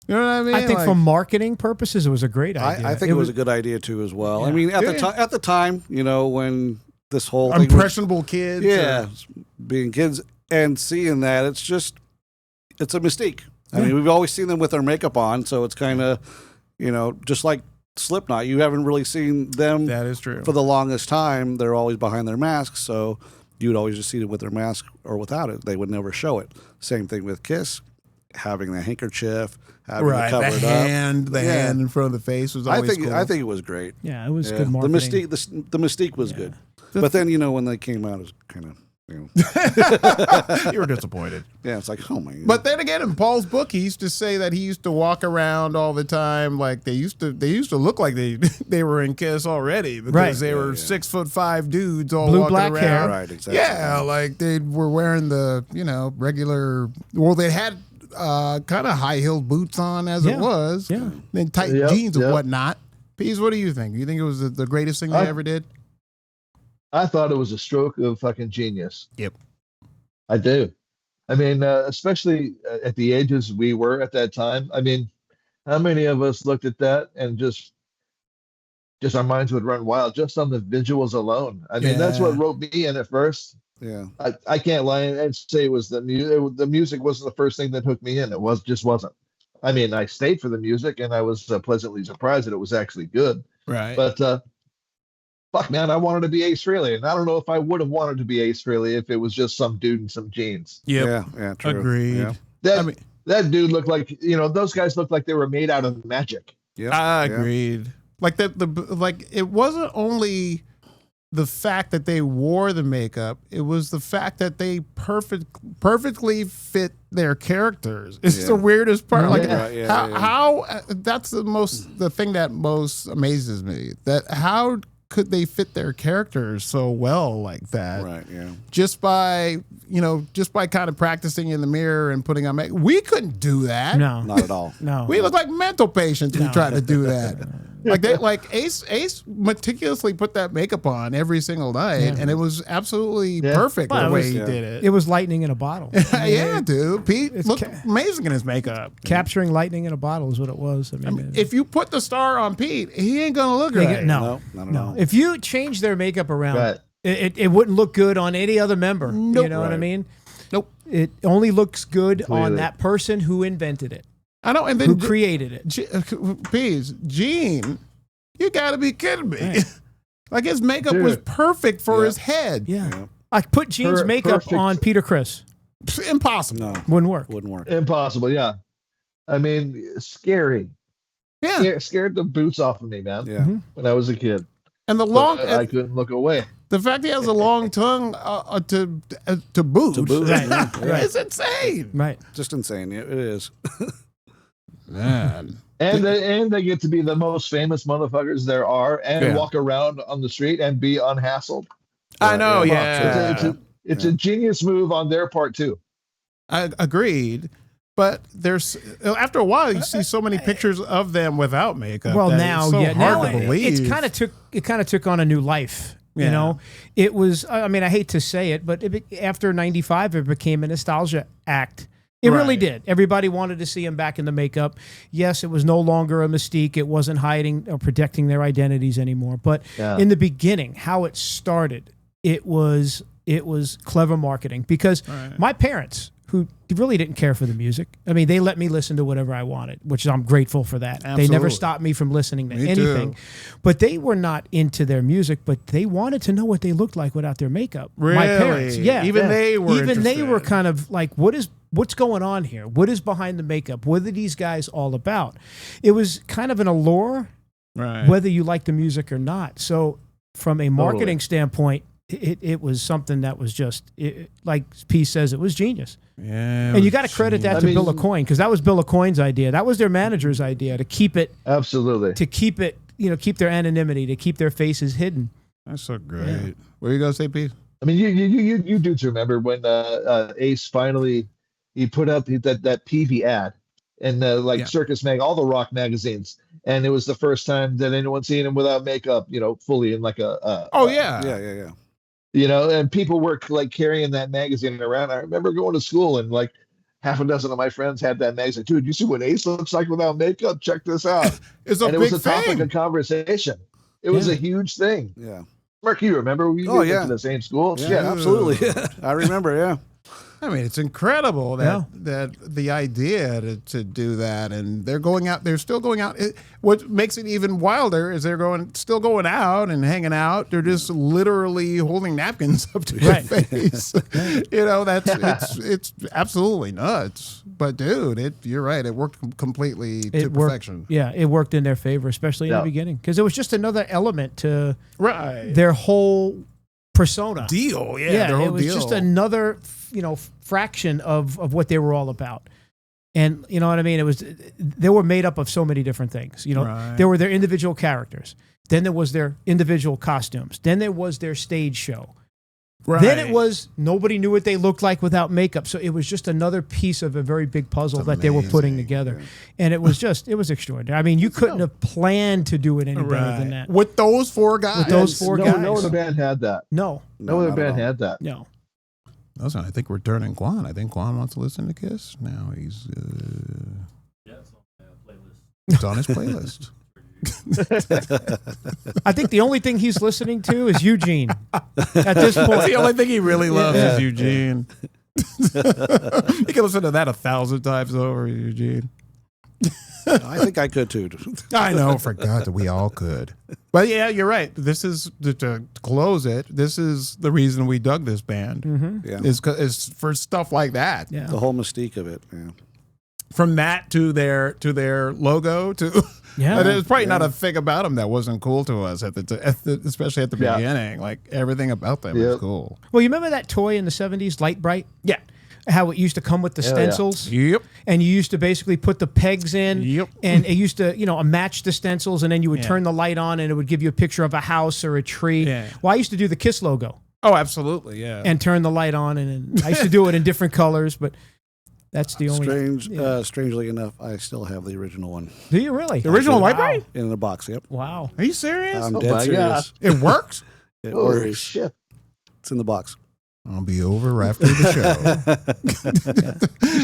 S1: You know what I mean?
S2: I think for marketing purposes, it was a great idea.
S3: I think it was a good idea too, as well. Yeah. I mean, at the time, you know, when this whole
S1: impressionable kids,
S3: being kids and seeing that, it's a mystique. I mean, we've always seen them with their makeup on, so it's kind of, just like Slipknot. You haven't really seen them
S1: That is true.
S3: for the longest time. They're always behind their masks, so you would always just see them with their mask or without it. They would never show it. Same thing with Kiss, having the handkerchief, having it covered
S1: the
S3: up.
S1: hand in front of the face was always cool.
S3: I think it was great.
S2: Yeah, it was good marketing.
S3: The mystique was good. But then, when they came out, it was kind of,
S1: You were disappointed.
S3: Yeah, it's like, oh my God.
S1: But then again, in Paul's book, he used to say that he used to walk around all the time like they used to look like they were in Kiss already because they were 6'5" dudes all
S2: Blue,
S1: walking
S2: black
S1: around.
S2: hair.
S3: Right, exactly.
S1: Yeah, like they were wearing the regular. Well, they had kind of high-heeled boots on as it was.
S2: Yeah.
S1: And tight jeans and whatnot. Pease, what do you think? You think it was the greatest thing they ever did?
S4: I thought it was a stroke of fucking genius.
S1: Yep.
S4: I do. I mean, especially at the ages we were at that time. I mean, how many of us looked at that and just our minds would run wild just on the visuals alone? I mean, that's what wrote me in at first.
S3: Yeah.
S4: I can't lie and say it was the music. The music wasn't the first thing that hooked me in. It wasn't. I mean, I stayed for the music and I was pleasantly surprised that it was actually good.
S1: Right.
S4: But fuck, man, I wanted to be Ace Frehley, and I don't know if I would have wanted to be Ace Frehley if it was just some dude in some jeans.
S1: Yep.
S3: Yeah, true.
S1: Agreed.
S3: Yeah.
S4: That dude looked like, those guys looked like they were made out of magic.
S3: Yep.
S1: I agreed. Like like it wasn't only the fact that they wore the makeup, it was the fact that they perfectly fit their characters. It's the weirdest part. Like how that's the thing that most amazes me. That how could they fit their characters so well like that?
S3: Right, yeah.
S1: Just by kind of practicing in the mirror and putting on makeup. We couldn't do that.
S2: No.
S3: Not at all.
S2: No.
S1: We look like mental patients who try to do that. Ace meticulously put that makeup on every single night, and it was absolutely perfect the way he did it.
S2: It was lightning in a bottle.
S1: Yeah, dude. Pete looked amazing in his makeup.
S2: Capturing lightning in a bottle is what it was. I mean,
S1: if you put the star on Pete, he ain't gonna look right.
S2: No,
S3: not at all.
S2: If you change their makeup around, it wouldn't look good on any other member.
S1: Nope.
S2: You know what I mean?
S1: Nope.
S2: It only looks good on that person who invented it.
S1: I know, and then
S2: who created it.
S1: Please, Gene, you got to be kidding me. Right. Like his makeup was perfect for his head.
S2: Yeah. I put Gene's makeup on Peter Criss.
S1: Impossible.
S3: No.
S2: Wouldn't work.
S4: Impossible, yeah. I mean, scary.
S1: Yeah.
S4: Scared the boots off of me, man.
S3: Yeah.
S4: When I was a kid.
S1: And
S4: I couldn't look away.
S1: The fact he has a long tongue to boot.
S2: Right.
S1: It's insane.
S2: Right.
S3: Just insane. It is.
S1: Man.
S4: And they get to be the most famous motherfuckers there are and walk around on the street and be unhassled.
S1: I know,
S4: It's a genius move on their part, too.
S1: I agreed. But there's after a while you see so many pictures of them without makeup.
S2: Well,
S1: now,
S2: it's so
S1: hard to believe.
S2: It kind of took on a new life. You know, it was. I mean, I hate to say it, but after '95, it became a nostalgia act. It really did. Everybody wanted to see him back in the makeup. Yes, it was no longer a mystique. It wasn't hiding or protecting their identities anymore. But in the beginning, how it started, it was clever marketing because my parents, who really didn't care for the music. I mean, they let me listen to whatever I wanted, which I'm grateful for that. Absolutely. They never stopped me from listening to anything. Too. But they were not into their music, but they wanted to know what they looked like without their makeup.
S1: Really?
S2: My parents,
S1: Even they were
S2: Even they were kind of like, what's going on here? What is behind the makeup? What are these guys all about? It was kind of an allure, whether you like the music or not. So from a marketing standpoint, it was something that was just, like P says, it was genius.
S1: Yeah,
S2: and you got to credit that to Bill Aucoin because that was Bill Aucoin's idea. That was their manager's idea to keep it keep it, keep their anonymity, to keep their faces hidden.
S1: That's so great. Yeah. What are you gonna say, Pete?
S4: I mean, you dudes remember when Ace finally he put out that PV ad and Circus Mag, all the rock magazines, and it was the first time that anyone seen him without makeup, fully in like a.
S3: Yeah.
S4: And people were like carrying that magazine around. I remember going to school and like half a dozen of my friends had that magazine. Dude, you see what Ace looks like without makeup? Check this out.
S1: It was a
S4: topic of conversation. It was a huge thing.
S3: Yeah.
S4: Mark, you remember we went to the same school?
S3: Yeah, absolutely. I remember,
S1: I mean, it's incredible that the idea to do that, and they're going out. They're still going out. What makes it even wilder is they're still going out and hanging out. They're just literally holding napkins up to your face. It's absolutely nuts. But dude, you're right. It worked completely to perfection.
S2: Yeah, it worked in their favor, especially in the beginning, because it was just another element to their whole persona
S1: deal.
S2: It was just another fraction of what they were all about. And you know what I mean? They were made up of so many different things. There were their individual characters, then there was their individual costumes, then there was their stage show, then it was nobody knew what they looked like without makeup. So it was just another piece of a very big puzzle that they were putting together. And it was extraordinary. I mean, you couldn't have planned to do it any better than that.
S1: With those four guys.
S4: No other band had that.
S2: No
S4: other band had that.
S2: No.
S1: Also, I think we're turning Quan. I think Quan wants to listen to Kiss. Now he's it's on his playlist.
S2: I think the only thing he's listening to is Eugene at this point.
S1: That's the only thing he really loves is Eugene. He can listen to that 1,000 times over, Eugene.
S3: I think I could too.
S1: I know, for God, we all could. But yeah, you're right. This is to close it. This is the reason we dug this band.
S2: Mm-hmm.
S1: Is for stuff like that.
S2: Yeah.
S3: The whole mystique of it. Yeah.
S1: From that to their logo to there's probably not a thing about them that wasn't cool to us especially at the beginning. Like everything about them was cool.
S2: Well, you remember that toy in the 70s, Light Bright?
S1: Yeah.
S2: How it used to come with the stencils.
S1: Yep.
S2: And you used to basically put the pegs in.
S1: Yep.
S2: And it used to, match the stencils, and then you would turn the light on and it would give you a picture of a house or a tree. Yeah. Well, I used to do the Kiss logo.
S1: Oh, absolutely, yeah.
S2: And turn the light on, and I used to do it in different colors, but that's the only
S3: strangely enough, I still have the original one.
S2: Do you really?
S1: The original Light Bright?
S3: In the box, yep.
S2: Wow.
S1: Are you serious?
S3: I'm dead serious.
S1: It works?
S3: It
S4: Holy
S3: works.
S4: shit.
S3: It's in the box.
S1: I'll be over after the show.
S4: You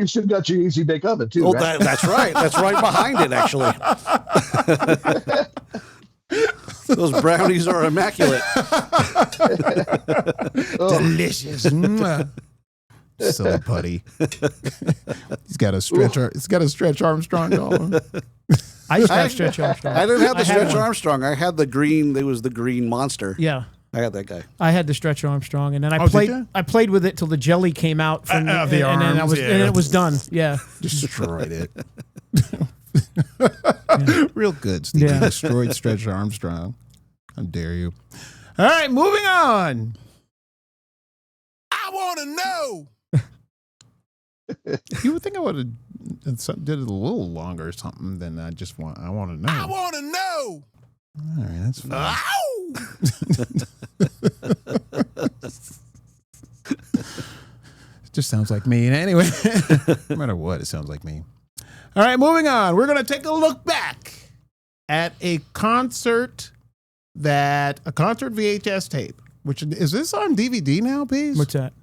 S4: still got your easy bake oven too.
S3: Oh,
S4: right?
S3: that's right. That's right behind it, actually. Those brownies are immaculate.
S1: Delicious. Silly putty. He's got a Stretch Armstrong doll.
S2: I used to have Stretch Armstrong.
S3: I didn't have the Stretch Armstrong. I had the green. It was the green monster.
S2: Yeah.
S3: I had that guy.
S2: I had the Stretch Armstrong, and then I played with it till the jelly came out from
S1: the arms,
S2: and then it was done. Yeah.
S1: Destroyed it. Real good, Steve.
S2: Yeah.
S1: Destroyed Stretch Armstrong. How dare you? All right, moving on.
S5: I want to know.
S1: You would think I would have did it a little longer or something than I want to know.
S5: I want to know.
S1: All right, that's fine. It just sounds like me. And anyway, no matter what, it sounds like me. All right, moving on. We're going to take a look back at a concert VHS tape. Which is this on DVD now, Peace?
S2: What's that?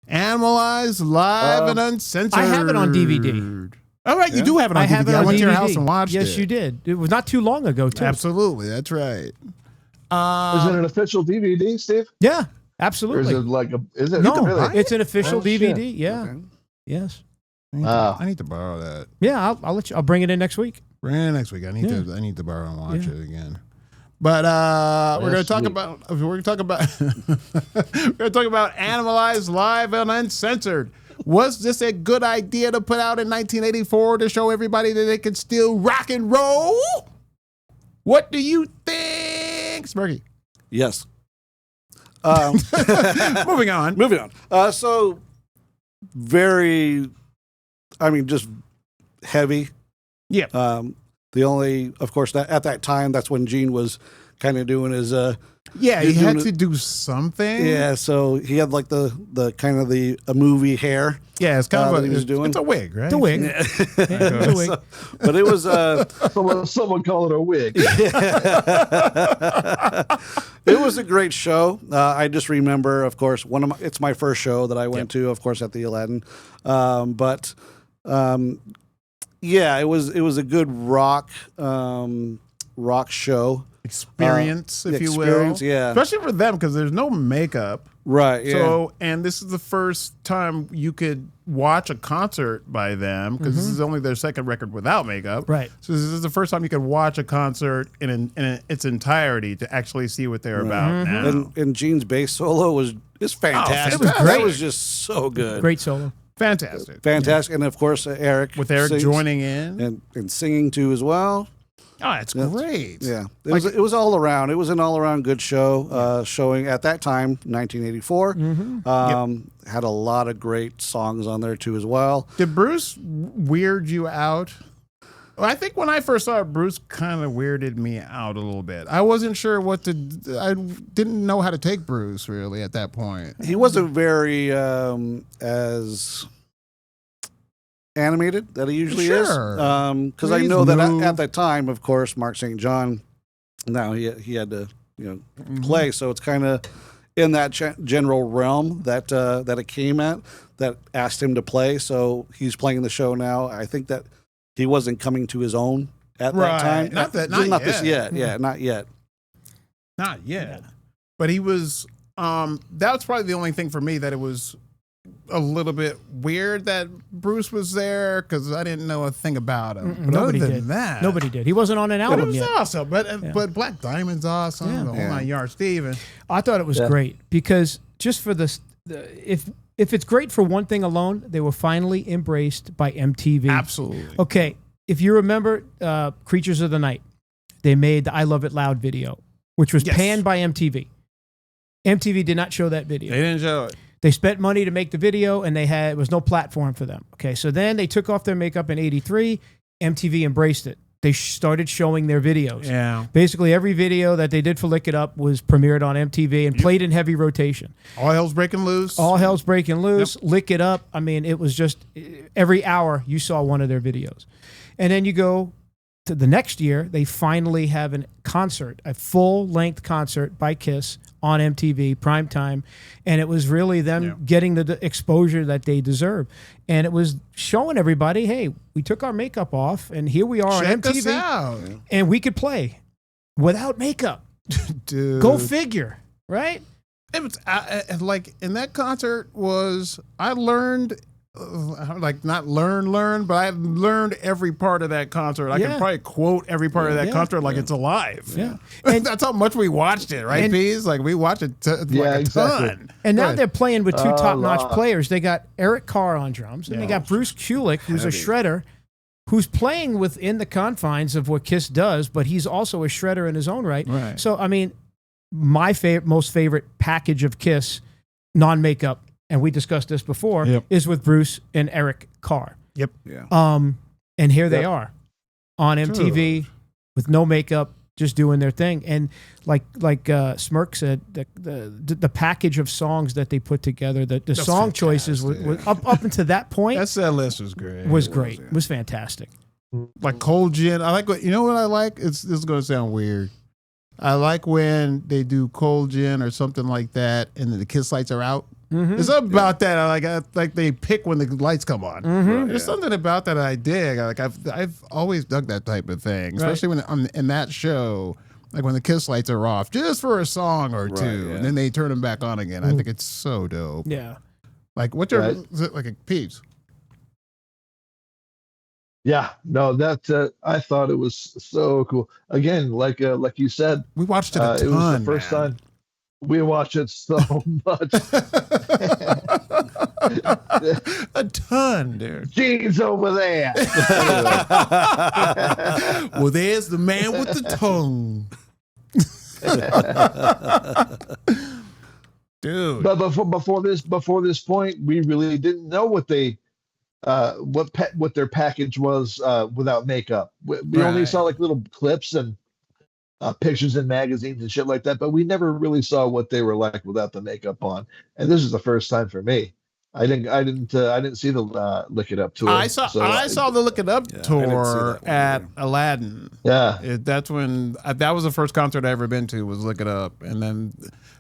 S1: Animalize Live and Uncensored.
S2: I have it on DVD.
S1: All right, you do have it on DVD.
S2: I have it on
S1: I went
S2: DVD.
S1: to your house and watched it.
S2: Yes, you did. It was not too long ago, too.
S1: Absolutely, that's right.
S4: Is it an official DVD, Steve?
S2: Yeah, absolutely.
S4: Or is it like is it?
S2: No,
S4: really?
S2: it's an official DVD.
S4: Shit.
S2: Yeah.
S3: Okay.
S2: Yes.
S1: I need to borrow that.
S2: Yeah, I'll let you. I'll bring it in next week.
S1: Bring it in next week. I need to borrow and watch it again. But we're going to talk about Animalize Live and Uncensored. Was this a good idea to put out in 1984 to show everybody that they can still rock and roll? What do you think, Smirky?
S3: Yes.
S1: Moving on.
S3: So very, just heavy.
S1: Yeah.
S3: The only, of course, at that time, that's when Gene was kind of doing his.
S1: He had to do something.
S3: Yeah, so he had like the kind of a movie hair.
S1: Yeah, it's kind of
S3: he was doing.
S1: It's a wig, right?
S2: It's a wig.
S3: Yeah.
S2: It's a wig.
S3: So, but it was
S4: someone call it a wig.
S3: It was a great show. I just remember, of course, it's my first show that I went to, of course, at the Aladdin. Yeah, it was a good rock show
S1: Experience, if you will.
S3: Yeah.
S1: Especially for them, because there's no makeup.
S3: Right. Yeah.
S1: So, and this is the first time you could watch a concert by them because this is only their second record without makeup.
S2: Right.
S1: So this is the first time you could watch a concert in its entirety to actually see what they're about now.
S3: And Gene's bass solo was fantastic.
S1: It was great.
S3: That was just so good.
S2: Great solo.
S1: Fantastic.
S3: Fantastic. And of course, Eric.
S1: With Eric
S3: sings
S1: joining in.
S3: and singing too as well.
S1: Oh, it's great.
S3: Yeah. It was all around. It was an all around good show, showing at that time, 1984. Had a lot of great songs on there too as well.
S1: Did Bruce weird you out? Well, I think when I first saw it, Bruce kind of weirded me out a little bit. I wasn't sure I didn't know how to take Bruce really at that point.
S3: He wasn't very as animated that he usually is. Because I know that at that time, of course, Mark St. John, now he had to play, so it's kind of in that general realm that it came at, that asked him to play. So he's playing the show now. I think that he wasn't coming to his own at that time.
S1: Not
S3: this yet. Yeah, not yet.
S1: Not yet. But he was. That's probably the only thing for me that it was a little bit weird that Bruce was there because I didn't know a thing about him. But
S2: Nobody
S1: other
S2: did.
S1: than that,
S2: Nobody did. He wasn't on an
S1: But it
S2: album
S1: was
S2: yet.
S1: awesome. But Black Diamond's awesome.
S2: Yeah.
S1: The whole 9 yards, Steven.
S2: I thought it was great because just for this, if it's great for one thing alone, they were finally embraced by MTV.
S1: Absolutely.
S2: Okay, if you remember Creatures of the Night, they made the I Love It Loud video, which was panned by MTV. MTV did not show that video.
S1: They didn't show it.
S2: They spent money to make the video, and it was no platform for them. Okay, so then they took off their makeup in '83. MTV embraced it. They started showing their videos.
S1: Yeah.
S2: Basically, every video that they did for Lick It Up was premiered on MTV and played in heavy rotation.
S1: All Hell's Breaking Loose.
S2: All Hell's Breaking Loose, Lick It Up. I mean, it was just every hour you saw one of their videos. And then you go to the next year, they finally have a concert, a full-length concert by Kiss on MTV, primetime. And it was really them getting the exposure that they deserve. And it was showing everybody, hey, we took our makeup off, and here we are
S1: Check
S2: on MTV.
S1: us out.
S2: And we could play without makeup.
S1: Dude.
S2: Go figure, right?
S1: It was like in that concert I learned not learn, but I learned every part of that concert. I can probably quote every part of that concert like it's alive.
S2: Yeah.
S1: And that's how much we watched it, right, Pease? Like we watched it a ton.
S2: And now they're playing with two top-notch players. They got Eric Carr on drums, and they got Bruce Kulick, who's a shredder, who's playing within the confines of what Kiss does, but he's also a shredder in his own right. So, I mean, my most favorite package of Kiss, non-makeup, and we discussed this before, is with Bruce and Eric Carr.
S1: Yep.
S3: Yeah.
S2: And here they are on MTV with no makeup, just doing their thing. And like Smirk said, the package of songs that they put together, the song choices were up until that point.
S1: That set list was great.
S2: It was fantastic.
S1: Like Cold Gin. I like you know what I like? This is going to sound weird. I like when they do Cold Gin or something like that, and the Kiss lights are out. There's something about that. I like they pick when the lights come on. There's something about that I dig. Like I've always dug that type of thing, especially when in that show, like when the Kiss lights are off, just for a song or two, and then they turn them back on again. I think it's so dope.
S2: Yeah.
S1: Like what's your is it like a Peeps?
S4: Yeah, no, that I thought it was so cool. Again, like you said,
S1: We watched it a ton.
S4: it was the first time we watched it so much.
S1: A ton, dude.
S4: Gene's over there.
S1: Well, there's the man with the tongue. Dude.
S4: But before this point, we really didn't know what they what their package was without makeup. We only saw like little clips and pictures in magazines and shit like that, but we never really saw what they were like without the makeup on. And this is the first time for me. I didn't see the Lick It Up tour.
S1: I saw the Look It Up tour at Aladdin.
S4: Yeah,
S1: that's when that was the first concert I ever been to was Look It Up, and then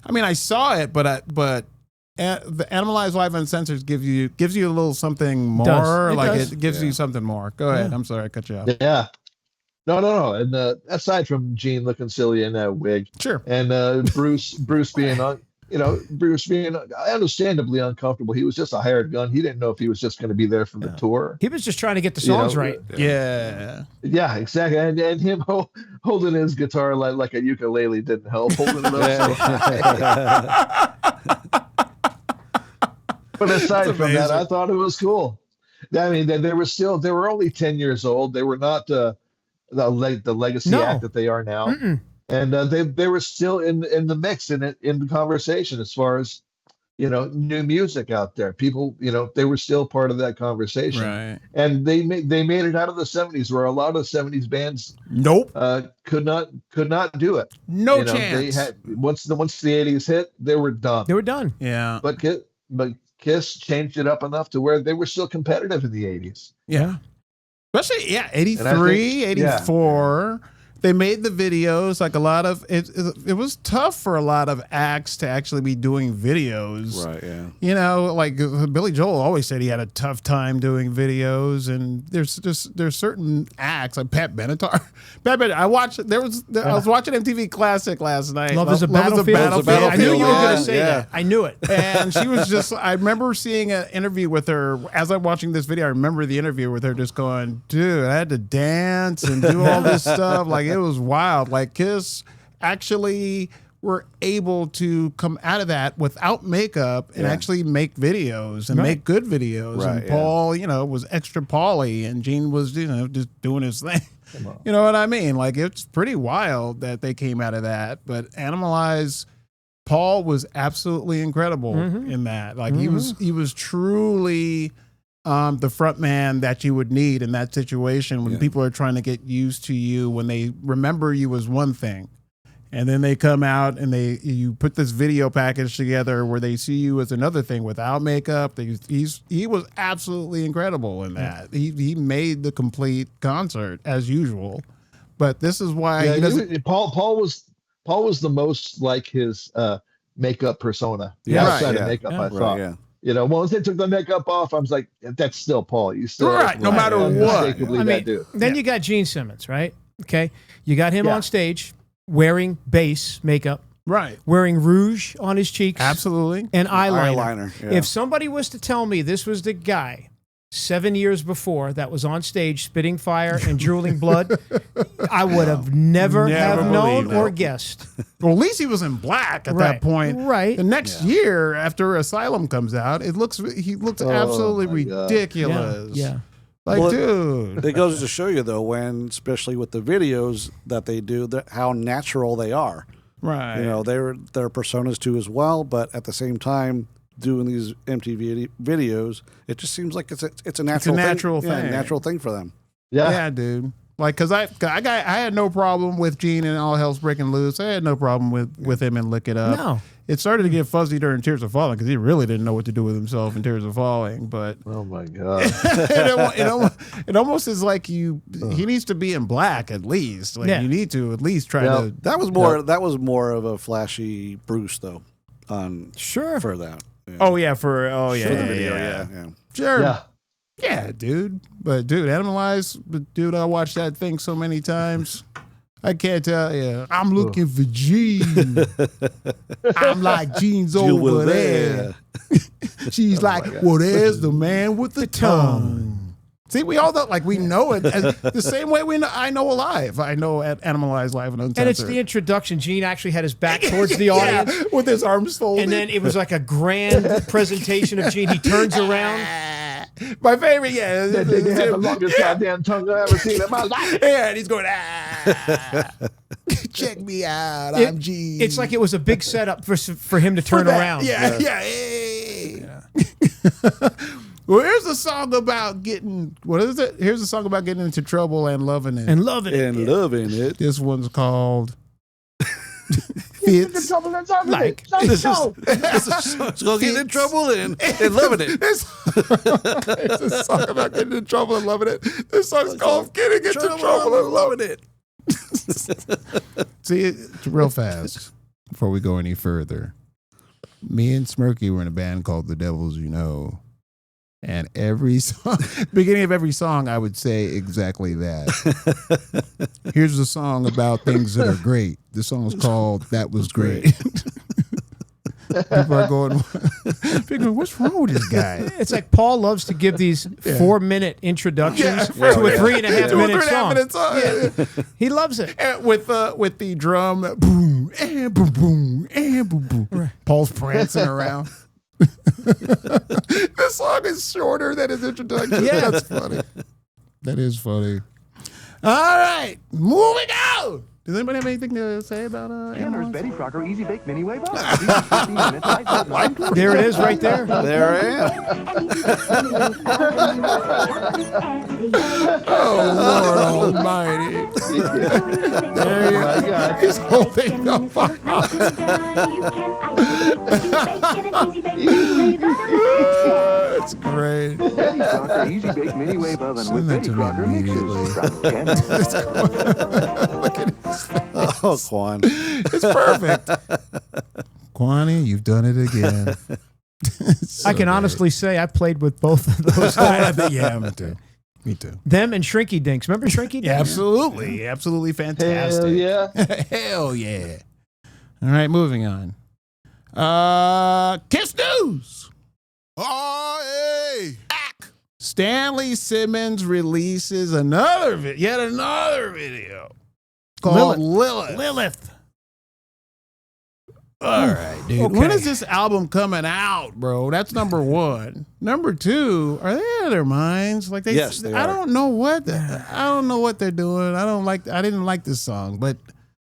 S1: I mean I saw it, but the Animalize Live Uncensored gives you a little something more. It gives you something more. Go ahead. I'm sorry I cut you off.
S4: Yeah. No. And aside from Gene looking silly in that wig,
S1: sure,
S4: and Bruce being Bruce being understandably uncomfortable. He was just a hired gun. He didn't know if he was just going to be there for the tour.
S2: He was just trying to get the songs right.
S1: Yeah.
S4: Yeah, exactly. And him holding his guitar like a ukulele didn't help. Holding it up so high. But aside from that, I thought it was cool. I mean, they were only 10 years old. They were not the legacy act that they are now.
S2: Mm-mm.
S4: And they were still in the mix in the conversation as far as new music out there. People, they were still part of that conversation.
S1: Right.
S4: And they made it out of the 70s, where a lot of 70s bands could not do it.
S1: No chance.
S4: They had once the 80s hit, they were done.
S2: They were done.
S1: Yeah.
S4: But Kiss changed it up enough to where they were still competitive in the 80s.
S1: Yeah. Especially 83, 84. Yeah. They made the videos. Like a lot of it was tough for a lot of acts to actually be doing videos.
S3: Right, yeah.
S1: Like Billy Joel always said he had a tough time doing videos, and there's certain acts like Pat Benatar. I was watching MTV Classic last night.
S2: Love is a Battlefield. I knew you were going to say that. I knew it.
S1: And she was just, I remember seeing an interview with her as I'm watching this video. I remember the interview with her just going, dude, I had to dance and do all this stuff. Like, it was wild. Like, Kiss actually were able to come out of that without makeup and actually make videos and make good videos. Right, and Paul, was extra Pauly, and Gene was, just doing his thing. You know what I mean? Like, it's pretty wild that they came out of that. But Animalize, Paul was absolutely incredible in that. Like, he was truly the front man that you would need in that situation when people are trying to get used to you, when they remember you as one thing, and then they come out and you put this video package together where they see you as another thing without makeup. He was absolutely incredible in that. He made the complete concert as usual, but this is why
S4: Paul was the most like his makeup persona. Outside of makeup, I thought.
S3: Yeah.
S4: Once they took the makeup off, I was like, that's still Paul. You still
S1: no matter what.
S2: Then you got Gene Simmons, right? Okay. You got him on stage wearing base makeup.
S1: Right.
S2: Wearing rouge on his cheeks.
S1: Absolutely.
S2: And eyeliner.
S3: Yeah.
S2: If somebody was to tell me this was the guy 7 years before that was on stage spitting fire and drooling blood, I would have never have known or guessed.
S1: Well, at least he was in black at that point.
S2: Right.
S1: The next year after Asylum comes out, he looks absolutely ridiculous.
S2: Yeah.
S1: Like, dude.
S3: It goes to show you, though, especially with the videos that they do, how natural they are.
S1: Right.
S3: They're personas too as well, but at the same time, doing these MTV videos, it just seems like it's a natural thing. Yeah, natural thing for them.
S1: Yeah, dude. Like, cause I had no problem with Gene and All Hell's Breaking Loose. I had no problem with him and Lick It Up.
S2: No.
S1: It started to get fuzzy during Tears of Falling because he really didn't know what to do with himself in Tears of Falling. But
S4: oh my god,
S1: it almost is like he needs to be in black at least. Like you need to at least try to.
S3: That was more of a flashy Bruce though. For that.
S1: Yeah. For the
S3: video. Yeah.
S1: Sure. Yeah, dude. But dude, Animalize, dude, I watched that thing so many times. I can't tell you. I'm looking for Gene. I'm like, Gene's over there. She's like, well, there's the man with the tongue. See, we all we know it the same way I know Alive. I know at Animalize Live and Uncensored.
S2: And it's the introduction. Gene actually had his back towards the audience.
S1: With his arms folded.
S2: And then it was like a grand presentation of Gene. He turns around.
S1: My favorite,
S4: They have the longest goddamn tongue I've ever seen in my life.
S1: Yeah, and he's going, check me out, I'm Gene.
S2: It's like it was a big setup for him to turn around.
S1: Yeah. Hey. Well, here's a song about getting, what is it? Here's a song about getting into trouble and loving it.
S3: Loving it.
S1: This one's called Fits.
S2: Like,
S3: this is going to get in trouble and loving it.
S1: It's a song about getting in trouble and loving it. This song's called Getting into Trouble and Loving It. See, it's real fast before we go any further. Me and Smirky were in a band called The Devils You Know. And every song, beginning of every song, I would say exactly that. Here's a song about things that are great. The song is called That Was Great. People are going, what's wrong with this guy?
S2: It's like Paul loves to give these 4-minute introductions to a 3.5-minute song. Yeah. He loves it.
S1: And with the drum, boom, and boom, boom, and boom, boom.
S2: Right.
S1: Paul's prancing around. This song is shorter than his introduction.
S2: Yeah.
S1: That's funny. That is funny. All right, moving on. Does anybody have anything to say about
S6: Kenner's
S1: Animalize?
S6: Betty Crocker Easy Bake Mini Wave Oven. These 15 minutes, I thought one.
S2: There it is right there.
S3: There I am.
S1: Oh, Lord Almighty. There you go. He's holding the That's great.
S6: Betty Crocker Easy Bake Mini Wave Oven with
S1: Send that
S6: Betty
S1: to me
S6: Crocker mixes. From Kenner.
S1: Look at his face.
S3: Oh, Quan.
S1: It's perfect. Kwani, you've done it again.
S2: I can honestly say I played with both of those guys.
S1: Yeah, me too. Me too.
S2: Them and Shrinky Dinks. Remember Shrinky Dinks?
S1: Yeah, absolutely. Absolutely fantastic.
S4: Hell yeah.
S1: Hell yeah. All right, moving on. Kiss News.
S5: Oh, hey.
S1: Stanley Simmons releases yet another video called Lilith.
S2: Lilith.
S1: All right, dude.
S2: Okay.
S1: When is this album coming out, bro? That's number one. Number two, are they out of their minds? Like
S3: Yes, they
S1: I
S3: are.
S1: don't know what I don't know what they're doing. I didn't like this song, but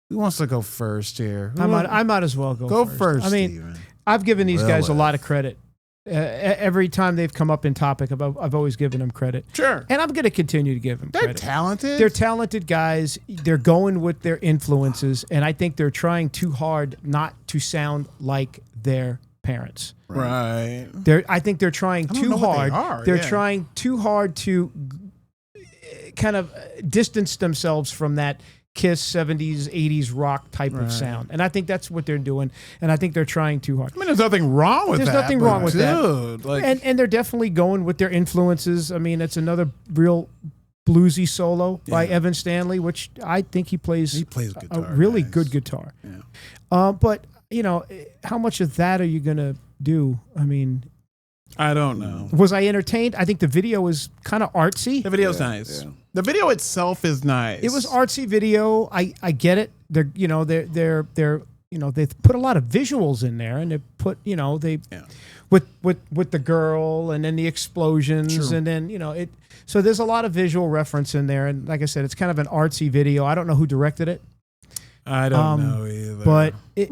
S1: who wants to go first here?
S2: I might as well
S1: Go first.
S2: I mean,
S1: Steven.
S2: I've given these guys a
S1: Lilith.
S2: lot of credit. Every time they've come up in topic, I've always given them credit.
S1: Sure.
S2: And I'm going to continue to give them
S1: They're
S2: credit.
S1: talented.
S2: They're talented guys. They're going with their influences, and I think they're trying too hard not to sound like their parents.
S1: right.
S2: I think they're trying
S1: I don't
S2: too
S1: know what they
S2: hard.
S1: are,
S2: They're
S1: yeah.
S2: trying too hard to kind of distance themselves from that Kiss 70s, 80s rock type of sound. And I think that's what they're doing. And I think they're trying too hard.
S1: I mean, there's nothing wrong with
S2: There's
S1: that.
S2: nothing
S1: but
S2: wrong with that.
S1: dude, like,
S2: And they're definitely going with their influences. I mean, it's another real bluesy solo by
S1: Yeah.
S2: Evan Stanley, which I think he plays
S1: guitar.
S2: a really
S1: nice.
S2: good guitar.
S1: Yeah.
S2: But, you know, how much of that are you going to do? I mean,
S1: I don't know.
S2: was I entertained? I think the video was kind of artsy.
S1: The video's nice.
S3: yeah.
S1: The video itself is nice.
S2: It was artsy video. I get it. They're they put a lot of visuals in there, and they put with the girl and then the explosions
S1: True.
S2: and then it. So there's a lot of visual reference in there, and like I said, it's kind of an artsy video. I don't know who directed it,
S1: I don't know either.
S2: but it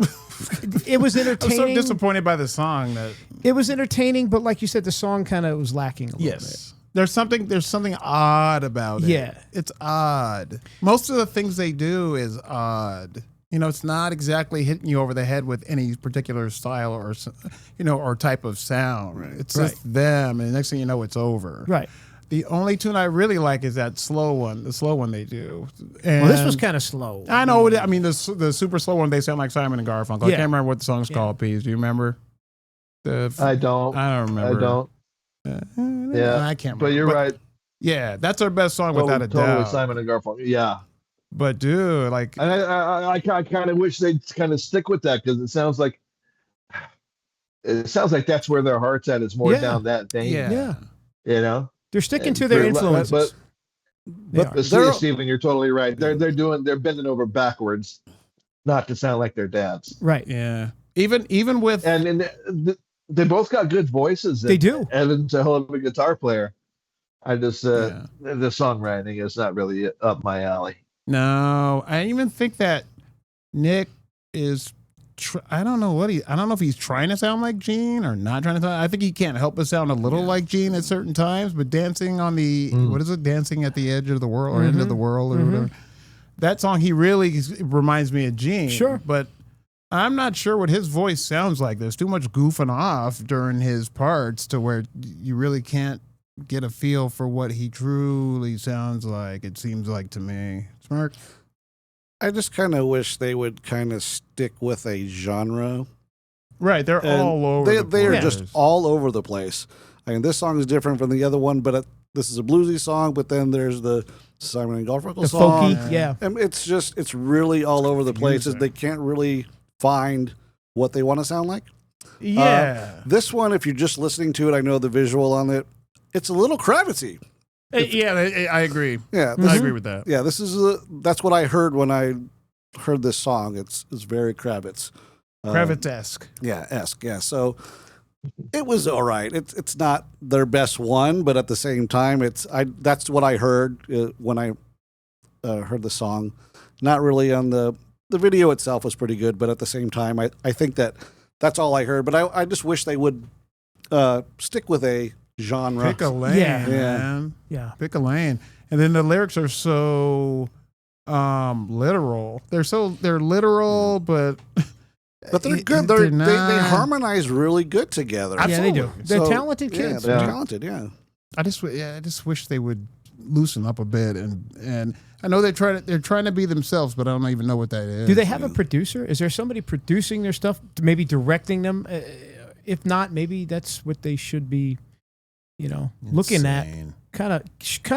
S2: was
S1: I'm so
S2: entertaining.
S1: disappointed by the song that.
S2: It was entertaining, but like you said, the song kind of was lacking a little bit.
S1: There's something odd about it.
S2: Yeah.
S1: It's odd. Most of the things they do is odd. It's not exactly hitting you over the head with any particular style or type of sound. Right. It's just them, and the next thing you know, it's over.
S2: Right.
S1: The only tune I really like is that slow one, the slow one they do.
S2: Well, this was
S1: And
S2: kind of slow.
S1: I know. I mean, the super slow one, they sound like Simon and Garfunkel. I
S2: Yeah.
S1: can't remember what the song's called, Pease. Do you remember?
S4: I don't.
S1: I don't remember.
S4: I don't. Yeah.
S1: I can't remember.
S4: But you're right.
S1: Yeah, that's our best song without a
S4: Totally
S1: doubt.
S4: Simon and Garfunkel. Yeah.
S1: But dude, like,
S4: And I kind of wish they'd kind of stick with that because it sounds like that's where their heart's at. Is more
S2: Yeah.
S4: down that vein.
S1: yeah.
S2: Yeah. They're sticking
S4: And
S2: to their
S4: they're-
S2: influences. They are.
S4: But see, Stephen, you're totally right. They're bending over backwards, not to sound like their dads.
S2: Right.
S1: Yeah. Even with
S4: And they both got good voices.
S2: They do.
S4: Evan's a hell of a guitar player. I just
S1: Yeah.
S4: the songwriting is not really up my alley.
S1: no, I even think that Nick is. I don't know if he's trying to sound like Gene or not trying to sound. I think he can't help but sound a little like Gene at certain times. But dancing on the what is it? Dancing at the edge of the world or end of the world or whatever. That song, he really reminds me of Gene.
S2: Sure.
S1: But I'm not sure what his voice sounds like. There's too much goofing off during his parts to where you really can't get a feel for what he truly sounds like, it seems like to me. Smirk?
S3: I just kind of wish they would kind of stick with a genre.
S1: Right, they're
S3: And
S1: all over the
S3: They are
S1: place.
S3: just all over the place. I mean, this song is different from the other one, but this is a bluesy song, but then there's the Simon and Garfunkel
S2: The
S3: song.
S2: folky, yeah.
S3: And it's really all over the place. They can't really find what they want to sound like.
S2: Yeah.
S3: This one, if you're just listening to it, I know the visual on it. It's a little Kravitzy.
S1: Yeah, I agree.
S3: Yeah,
S1: I agree with that.
S3: Yeah, that's what I heard when I heard this song. It's very Kravitz.
S1: Kravitz-esque.
S3: Esque. Yeah. So it was all right. It's not their best one, but at the same time, that's what I heard when I heard the song. Not really on the video itself was pretty good, but at the same time, I think that's all I heard. But I just wish they would stick with a genre.
S1: Pick a lane, man.
S2: Yeah.
S1: Pick a lane. And then the lyrics are so literal. They're literal, but
S3: they're good. They harmonize really good together.
S2: Yeah, they do. They're
S3: So,
S2: talented kids.
S3: Yeah, they're talented. Yeah.
S1: I just wish they would loosen up a bit, and I know they're trying to be themselves, but I don't even know what that is.
S2: Do they have a producer? Is there somebody producing their stuff, maybe directing them? If not, maybe that's what they should be, looking at. Kind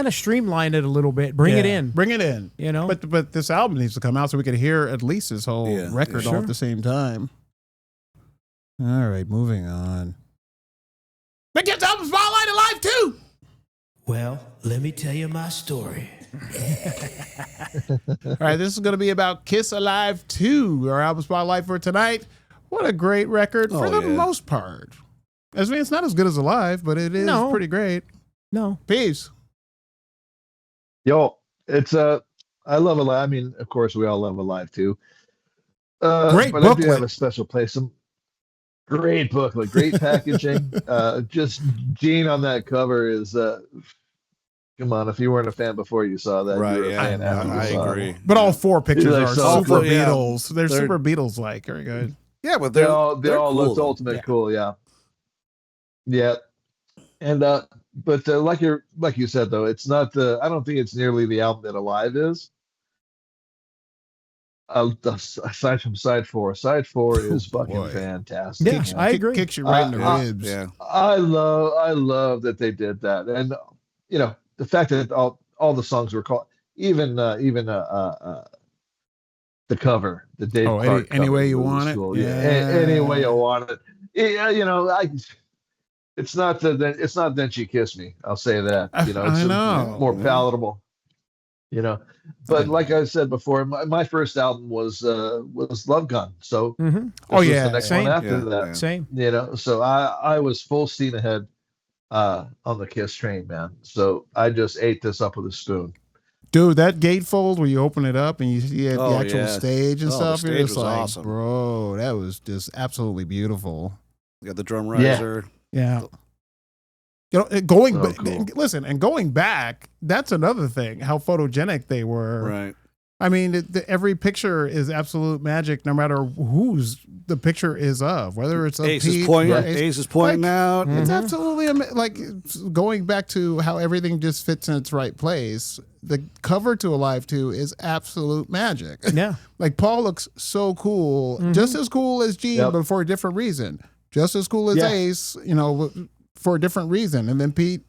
S2: of streamline it a little bit. Bring it in.
S1: But this album needs to come out so we could hear at least his whole record all at the same time. All right, moving on. Big Kids Album Spotlight Alive 2.
S2: Well, let me tell you my story.
S1: All right, this is going to be about Kiss Alive 2, our album spotlight for tonight. What a great record for the most part. I mean, it's not as good as Alive, but it is pretty great.
S2: No.
S1: Peace.
S4: Yo, it's I love Alive. I mean, of course, we all love Alive too.
S1: Great
S4: but
S1: booklet.
S4: I do have a special place. Some great booklet, great packaging. Just Gene on that cover is. Come on, if you weren't a fan before you saw that,
S3: Right?
S4: you're a fan after you
S3: I
S4: saw
S3: agree.
S4: it.
S1: But all four pictures
S4: Like
S1: are
S4: so
S1: super
S3: cool. Yeah.
S1: Beatles. They're super Beatles-like. Very good.
S3: Yeah, but
S4: They all
S3: they're cool,
S4: looked
S3: though.
S4: ultimate cool. Yeah. And but like you said though, it's not I don't think it's nearly the album that Alive is. Aside from side 4 is fucking
S1: boy.
S4: fantastic.
S2: Yeah, I agree.
S1: Kicks you right in the
S3: Yeah.
S1: ribs.
S3: Yeah.
S4: I love that they did that, and the fact that all the songs were called, even the cover, the Dave Clark
S1: Any
S4: cover
S1: way you
S4: was
S1: want it.
S4: cool.
S1: Yeah.
S4: Any way you want it. Yeah, it's not Then She Kissed Me. I'll say that.
S1: I
S4: It's
S1: know.
S4: more palatable. But like I said before, my first album was Love Gun. So
S2: Mm-hmm.
S4: this was the next
S2: same.
S4: one after
S3: Yeah,
S4: that.
S3: yeah.
S2: Same.
S4: So I was full steam ahead on the Kiss train, man. So I just ate this up with a spoon.
S1: Dude, that gatefold where you open it up and you see the
S3: Oh,
S1: actual
S3: yeah.
S1: stage and
S3: Oh,
S1: stuff,
S3: the
S1: you're
S3: stage
S1: just
S3: was
S1: like,
S3: awesome.
S1: bro, that was just absolutely beautiful.
S3: You got the drum riser.
S1: Yeah. Going
S4: So cool.
S1: listen, and going back, that's another thing, how photogenic they were.
S3: Right.
S1: I mean, every picture is absolute magic, no matter whose the picture is of, whether it's of
S3: Ace is
S1: Pete
S3: pointing.
S1: or
S3: Ace is pointing out.
S1: It's absolutely like it's going back to how everything just fits in its right place. The cover to Alive 2 is absolute magic.
S2: Yeah.
S1: Like Paul looks so cool, just as cool as Gene,
S4: Yep.
S1: but for a different reason. Just as cool as
S4: Yeah.
S1: Ace, for a different reason. And then Pete,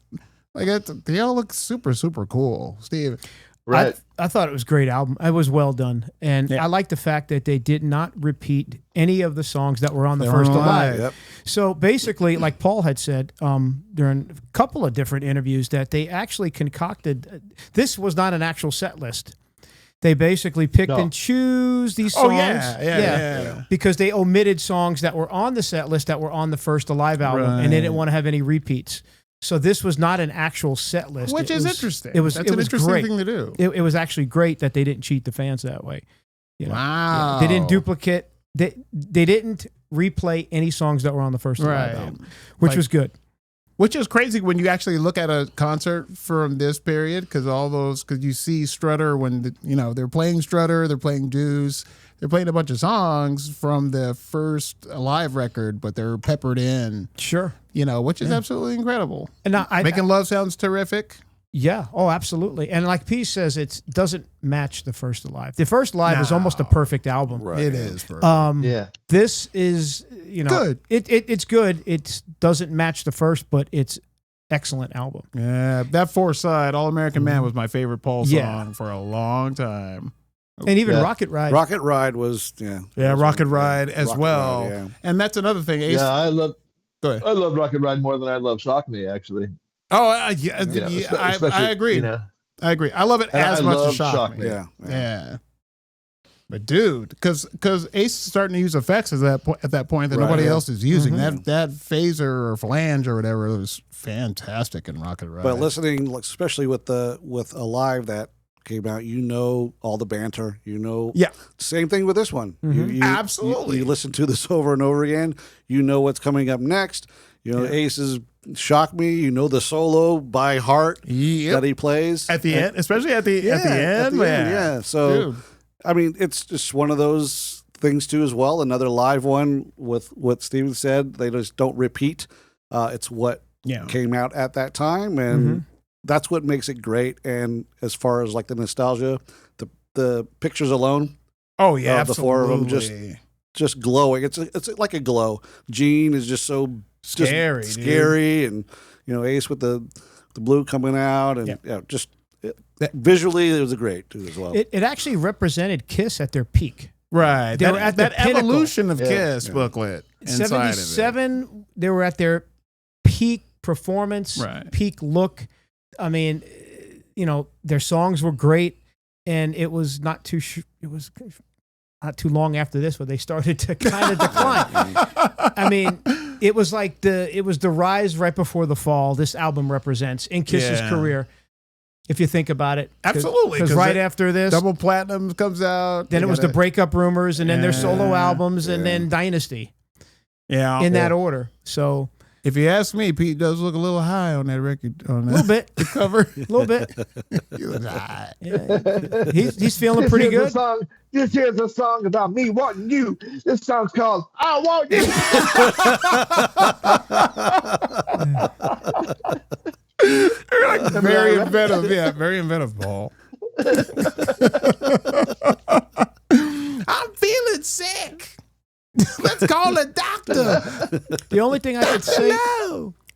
S1: they all look super, super cool. Steve.
S4: Right.
S2: I thought it was a great album. It was well done. And I like the fact that they did not repeat any of the songs that were on the first Alive.
S3: Yep.
S2: So basically, like Paul had said during a couple of different interviews, that they actually concocted, this was not an actual set list. They basically picked and choose these songs.
S1: Yeah.
S2: Because they omitted songs that were on the set list that were on the first Alive album, and they didn't want to have any repeats. So this was not an actual set list,
S1: Which is interesting.
S2: That's
S1: an interesting
S2: great.
S1: thing to do.
S2: It was actually great that they didn't cheat the fans that way.
S1: Wow.
S2: They didn't duplicate. They didn't replay any songs that were on the first Alive album, which was good.
S1: Which is crazy when you actually look at a concert from this period, because you see Strutter when they're playing Strutter, they're playing Deuce, they're playing a bunch of songs from the first Alive record, but they're peppered in.
S2: Sure.
S1: Which is absolutely incredible.
S2: And now
S1: Making Love sounds terrific.
S2: Yeah. Oh, absolutely. And like P says, it doesn't match the first Alive. The first Alive is almost a perfect album.
S3: Right.
S1: It is.
S4: Yeah.
S2: This is,
S1: good.
S2: It's good. It doesn't match the first, but it's excellent album.
S1: Yeah, that fourth side, All American Man, was my favorite Paul song for a long time.
S2: And even
S4: Yeah.
S2: Rocket Ride.
S3: Rocket Ride was
S1: Rocket Ride as
S3: Rocket
S1: well.
S3: Ride, yeah.
S1: And that's another thing. Ace,
S4: Yeah,
S1: go ahead.
S4: I love Rocket Ride more than I love Shock Me, actually.
S1: Oh,
S4: Especially,
S1: I agree.
S4: You know,
S1: I agree. I love it
S4: And
S1: as
S4: I
S1: much
S4: love
S1: as Shock
S4: Shock
S1: Me.
S4: Me.
S1: Yeah. But dude, because Ace is starting to use effects at that point that
S3: Right,
S1: nobody
S3: yeah.
S1: else is using.
S2: Mhm.
S1: That phaser or flange or whatever was fantastic in Rocket Ride.
S3: But listening, like, especially with Alive that came out, all the banter.
S1: Yeah.
S3: Same thing with this one.
S2: Mhm.
S1: Absolutely.
S3: You listen to this over and over again. You know what's coming up next. Ace's Shock Me. You know the solo by heart that he plays
S1: at the end, especially at the end, man.
S3: Yeah. So,
S1: Dude.
S3: I mean, it's just one of those things too, as well. Another live one with what Steven said. They just don't repeat. It's what came out at that time, and that's what makes it great. And as far as like the nostalgia, the pictures alone.
S1: Oh yeah,
S3: the
S1: absolutely.
S3: four of them just glowing. It's like a glow. Gene is just so scary, and Ace with the blue coming out, and visually it was great too as well.
S2: It actually represented Kiss at their peak.
S1: Right.
S2: They were at
S1: that
S2: the pinnacle.
S1: evolution of Kiss booklet. Inside of it.
S2: 77, they were at their peak performance, peak look. I mean, their songs were great, and it was not too long after this where they started to kind of decline. I mean, it was the rise right before the fall. This album represents in Kiss's career. If you think about it.
S1: Absolutely.
S2: Because right after this,
S1: Double Platinum comes out.
S2: then it was the breakup rumors, and then their solo albums, and then Dynasty.
S1: Yeah.
S2: In that order. So
S1: if you ask me, Pete does look a little high on that record. On that
S2: little bit.
S1: The cover.
S2: A little bit.
S1: He looks high.
S2: Yeah. He's feeling pretty good.
S4: This here's a song about me wanting you. This song's called I Want You.
S1: Very inventive. Yeah, very inventive, Paul. I'm feeling sick. Let's call a doctor.
S2: The only thing I could say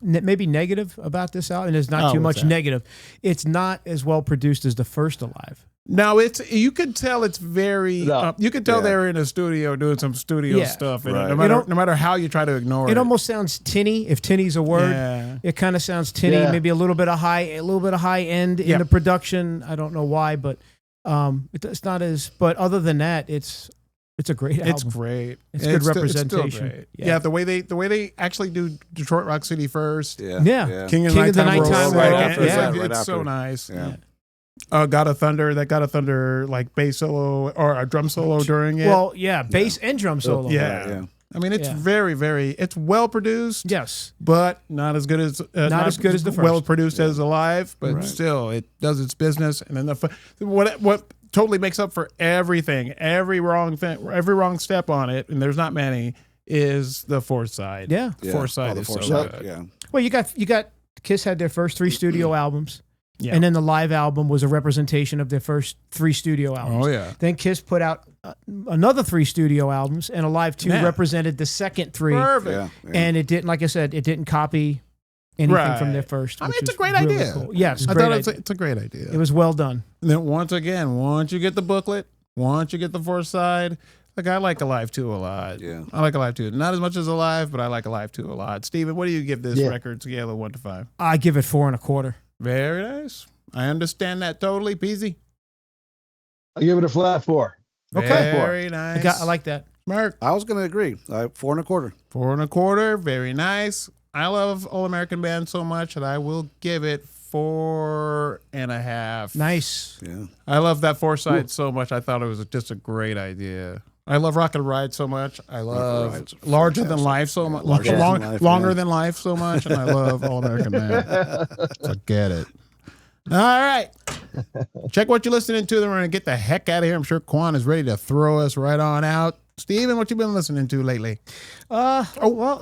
S2: maybe negative about this album, and there's not too much negative, it's not as well produced as the first Alive.
S1: No, you could tell it's very. You could tell they were in a studio doing some studio stuff. No matter how you try to ignore it,
S2: it almost sounds tinny. If tinny's a word, it kind of sounds tinny.
S4: Yeah.
S2: Maybe a little bit of high end in the production. I don't know why, but it's not as. But other than that, it's a great album.
S1: It's great.
S2: It's good representation.
S1: It's still great. Yeah, the way they actually do Detroit Rock City first.
S2: Yeah.
S1: King of the Nighttime right after that. It's so nice.
S3: Yeah.
S1: God of Thunder, like bass solo or a drum solo during it.
S2: Well, bass and drum solo.
S1: Yeah. I mean, it's very, very, it's well produced.
S2: Yes.
S1: But not as good as,
S2: not as good as the first.
S1: Well produced as Alive, but still, it does its business. And then what totally makes up for everything, every wrong step on it, and there's not many, is the fourth side.
S2: Yeah.
S1: Fourth side is so good.
S3: Yeah.
S2: Well, you got Kiss had their first 3 studio albums.
S1: Yeah.
S2: And then the live album was a representation of their first 3 studio albums.
S1: Oh, yeah.
S2: Then Kiss put out another 3 studio albums, and Alive 2 represented the second 3.
S1: Perfect.
S3: Yeah.
S2: And it didn't, like I said, it didn't copy anything from their first.
S1: I mean,
S2: which
S1: it's a
S2: was
S1: great
S2: really
S1: idea.
S2: Cool. Yes,
S1: I thought it's a great idea.
S2: It was well done.
S1: And then once you get the booklet, once you get the fourth side, like I like Alive 2 a lot.
S3: Yeah.
S1: I like Alive 2. Not as much as Alive, but I like Alive 2 a lot. Steven, what do you give this record scale of 1 to 5?
S2: I give it 4 1/4.
S1: Very nice. I understand that totally, Peasy.
S4: I give it a flat 4.
S2: Okay.
S1: Very nice.
S2: I like that.
S1: Mark.
S3: I was going to agree. 4 1/4.
S1: 4 1/4. Very nice. I love All American Band so much that I will give it 4 1/2.
S2: Nice.
S3: Yeah.
S1: I love that fourth side so much. I thought it was just a great idea. I love Rocket Ride so much. I love Larger Than Life so much. Longer Than Life so much. And I love All American Man. Forget it. All right. Check what you're listening to. Then we're going to get the heck out of here. I'm sure Quan is ready to throw us right on out. Steven, what you been listening to lately?
S2: Well,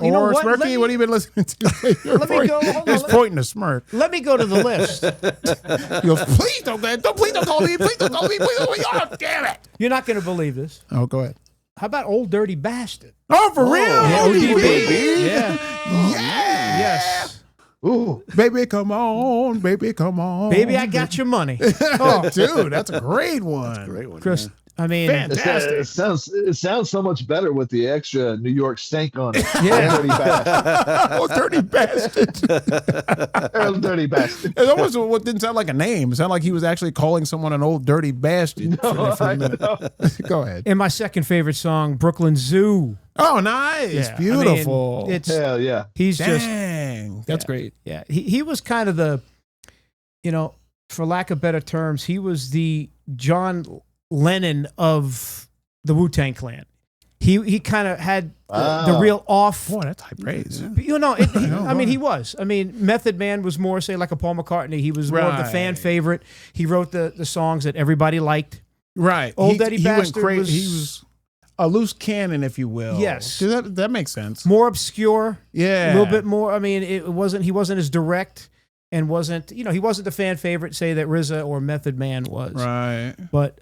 S2: you know what?
S1: Smirky, what have you been listening to lately?
S2: Let me go. Hold on.
S1: He's pointing a smirk.
S2: Let me go to the list.
S1: He goes, please don't call me. Please don't call me. Oh, damn it.
S2: You're not going to believe this.
S1: Oh, go ahead.
S2: How about Old Dirty Bastard?
S1: Oh, for real?
S2: Yeah,
S1: ODB.
S2: Yeah.
S1: Yes.
S4: Ooh.
S1: Baby, come on. Baby, come on.
S2: Baby, I got your money.
S1: Oh, dude, that's a great one.
S3: Great one.
S2: Chris, I mean,
S1: Fantastic.
S4: It sounds so much better with the extra New York stank on it.
S2: Yeah.
S4: Dirty bastard.
S1: Oh, dirty bastard.
S4: Dirty bastard.
S1: It almost what didn't sound like a name. It sounded like he was actually calling someone an old dirty bastard. for a minute. Go ahead.
S2: and my second favorite song, Brooklyn Zoo.
S1: Oh, nice.
S2: Yeah, I
S1: Beautiful.
S2: mean, it's
S4: Hell yeah.
S2: he's just
S1: Dang. That's great.
S2: yeah. He was kind of the, for lack of better terms, he was the John Lennon of the Wu-Tang Clan. He kind of had the real off.
S1: Boy, that's high praise.
S2: I mean, he was. I mean, Method Man was more, say, like a Paul McCartney. He was more of the fan
S1: Right.
S2: favorite. He wrote the songs that everybody liked.
S1: Right.
S2: Old Dirty Bastard
S1: He
S2: was-
S1: was a loose cannon, if you will.
S2: Yes.
S1: That makes sense.
S2: More obscure,
S1: Yeah.
S2: a little bit more. I mean, he wasn't as direct and wasn't, he wasn't the fan favorite, say, that RZA or Method Man was.
S1: Right.
S2: But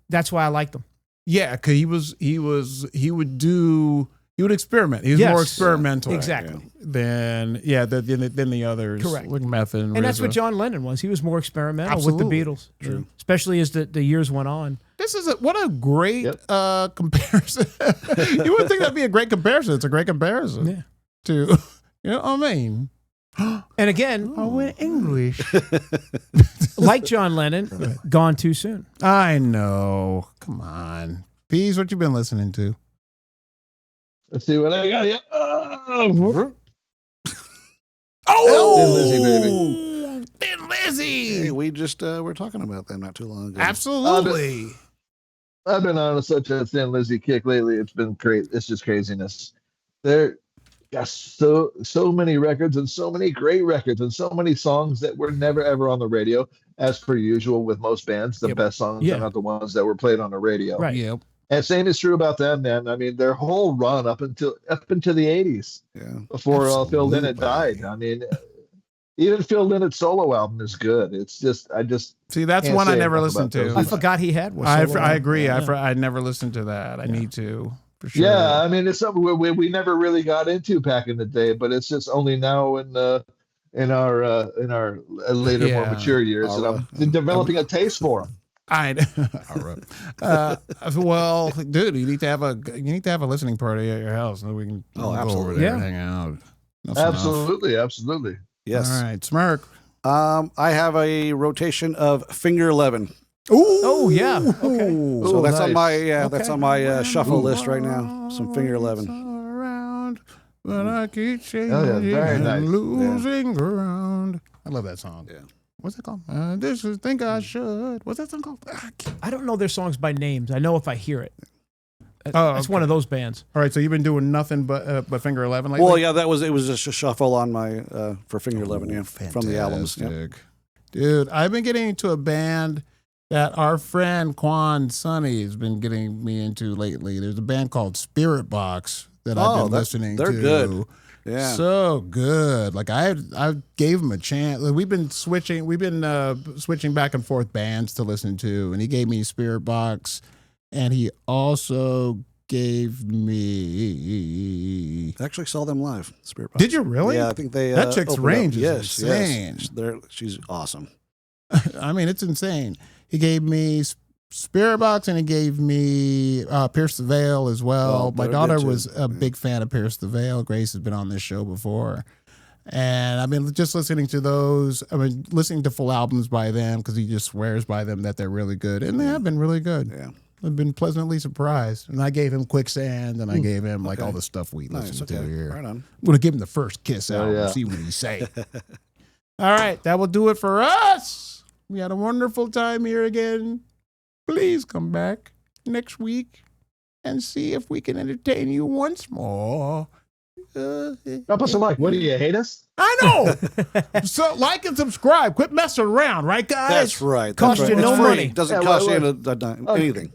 S2: that's why I liked him.
S1: Yeah, because he would experiment. He was
S2: Yes.
S1: more experimental.
S2: Exactly.
S1: Than the others.
S2: Correct.
S1: Like Method and
S2: And that's what
S1: RZA.
S2: John Lennon was. He was more experimental
S1: Absolutely.
S2: with the Beatles. True. Especially as the years went on.
S1: This is what a great
S4: Yep.
S1: comparison. You would think that'd be a great comparison. It's a great comparison.
S2: Yeah.
S1: To I mean.
S2: And again,
S1: in English.
S2: like John Lennon, gone too soon.
S1: I know. Come on. Pease, what you been listening to?
S4: Let's see what I got here.
S1: Oh,
S4: Thin Lizzy, baby.
S1: Thin Lizzy.
S3: Hey, we just were talking about them not too long ago.
S1: Absolutely.
S4: I've been on such a Thin Lizzy kick lately. It's been great. It's just craziness. There got so many records and so many great records and so many songs that were never ever on the radio, as per usual with most bands. The best songs are not the ones that were played on the radio.
S2: Right.
S1: Yep.
S4: And same is true about them, man. I mean, their whole run up into the 80s
S3: Yeah.
S4: before Phil
S1: Absolutely.
S4: Lynott died. I mean, even Phil Lynott's solo album is good. It's just
S1: See, that's
S4: Can't
S1: one I
S4: say
S1: never
S4: enough
S1: listened
S4: about
S1: to.
S2: I forgot he had one.
S1: I agree.
S2: Yeah.
S1: I nenever listened to that. I need to for sure.
S4: yeah. I mean, it's something we never really got into back in the day, but it's just only now in our later, more mature years that I'm developing a taste for them.
S1: Well, dude, you need to have a listening party at your house, so we can go over
S3: absolutely.
S1: there
S2: Yeah.
S1: and hang out. That's enough.
S4: Absolutely.
S3: Yes.
S1: All right, Smirk.
S3: I have a rotation of Finger 11.
S1: Ooh.
S2: Oh, yeah. Okay.
S3: So that's on
S4: nice.
S3: my shuffle list right now. Some Finger 11.
S1: Around, but I keep changing
S4: Oh, yeah, very
S1: and
S4: nice.
S1: losing ground. I love that song.
S3: Yeah.
S1: What's it called? This is Think I Should. What's that song called?
S2: I don't know their songs by names. I know if I hear it.
S1: Oh,
S2: That's
S1: okay.
S2: one of those bands.
S1: All right, so you've been doing nothing but Finger 11 lately?
S3: Well, yeah, it was just a shuffle on my for Finger 11, from the albums. Yeah.
S1: Fantastic. Dude, I've been getting into a band that our friend Quan Sonny has been getting me into lately. There's a band called Spirit Box that I've been listening to.
S3: They're good. Yeah.
S1: So good. Like I gave him a chance. Like, we've been switching back and forth bands to listen to, and he gave me Spirit Box, and he also gave me.
S3: I actually saw them live. Spirit Box.
S1: Did you really?
S3: Yeah, I think they.
S1: That chick's
S3: opened
S1: range
S3: up.
S1: is insane.
S3: Yes, she's awesome.
S1: I mean, it's insane. He gave me Spirit Box, and he gave me Pierce the Veil as well.
S3: Oh,
S1: My
S3: they're
S1: daughter
S3: good, too.
S1: was a big fan of Pierce the Veil. Grace has been on this show before. And I've been just listening to those. I mean, listening to full albums by them because he just swears by them that they're really good. And they have been really good.
S3: Yeah.
S1: I've been pleasantly surprised. And I gave him Quicksand, and I gave him like all the stuff we
S3: Nice.
S1: listen
S3: Okay.
S1: to here.
S3: Right on.
S1: I'm going to give him the first Kiss album,
S4: yeah.
S1: see what he say. All right, that will do it for us. We had a wonderful time here again. Please come back next week and see if we can entertain you once more.
S4: Drop us a like. What do you hate us?
S1: I know. So like and subscribe. Quit messing around, right, guys?
S3: That's right.
S2: Cost
S3: That's
S2: you
S3: right.
S2: no
S3: It's free.
S2: money.
S3: Doesn't
S4: Yeah,
S3: cost
S4: what-
S3: you anything.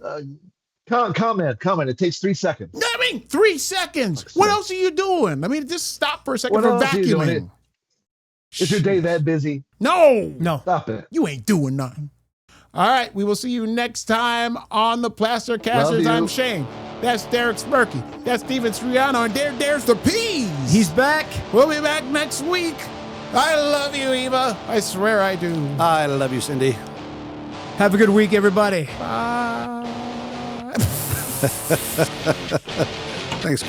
S4: Comment. It takes 3 seconds.
S1: I mean, 3 seconds. What else are you doing? I mean, just stop for a second
S4: What
S1: for
S4: else are you doing?
S1: vacuuming.
S4: Is your day that busy?
S2: No.
S4: Stop it.
S1: You ain't doing nothing. All right, we will see you next time on the Plaster
S4: Love
S1: Casters.
S4: you.
S1: I'm Shane. That's Derek Smirky. That's Steven Sriano. And there's the Peas.
S2: He's back.
S1: We'll be back next week. I love you, Eva. I swear I do.
S3: I love you, Cindy.
S2: Have a good week, everybody.
S1: Bye.
S3: Thanks.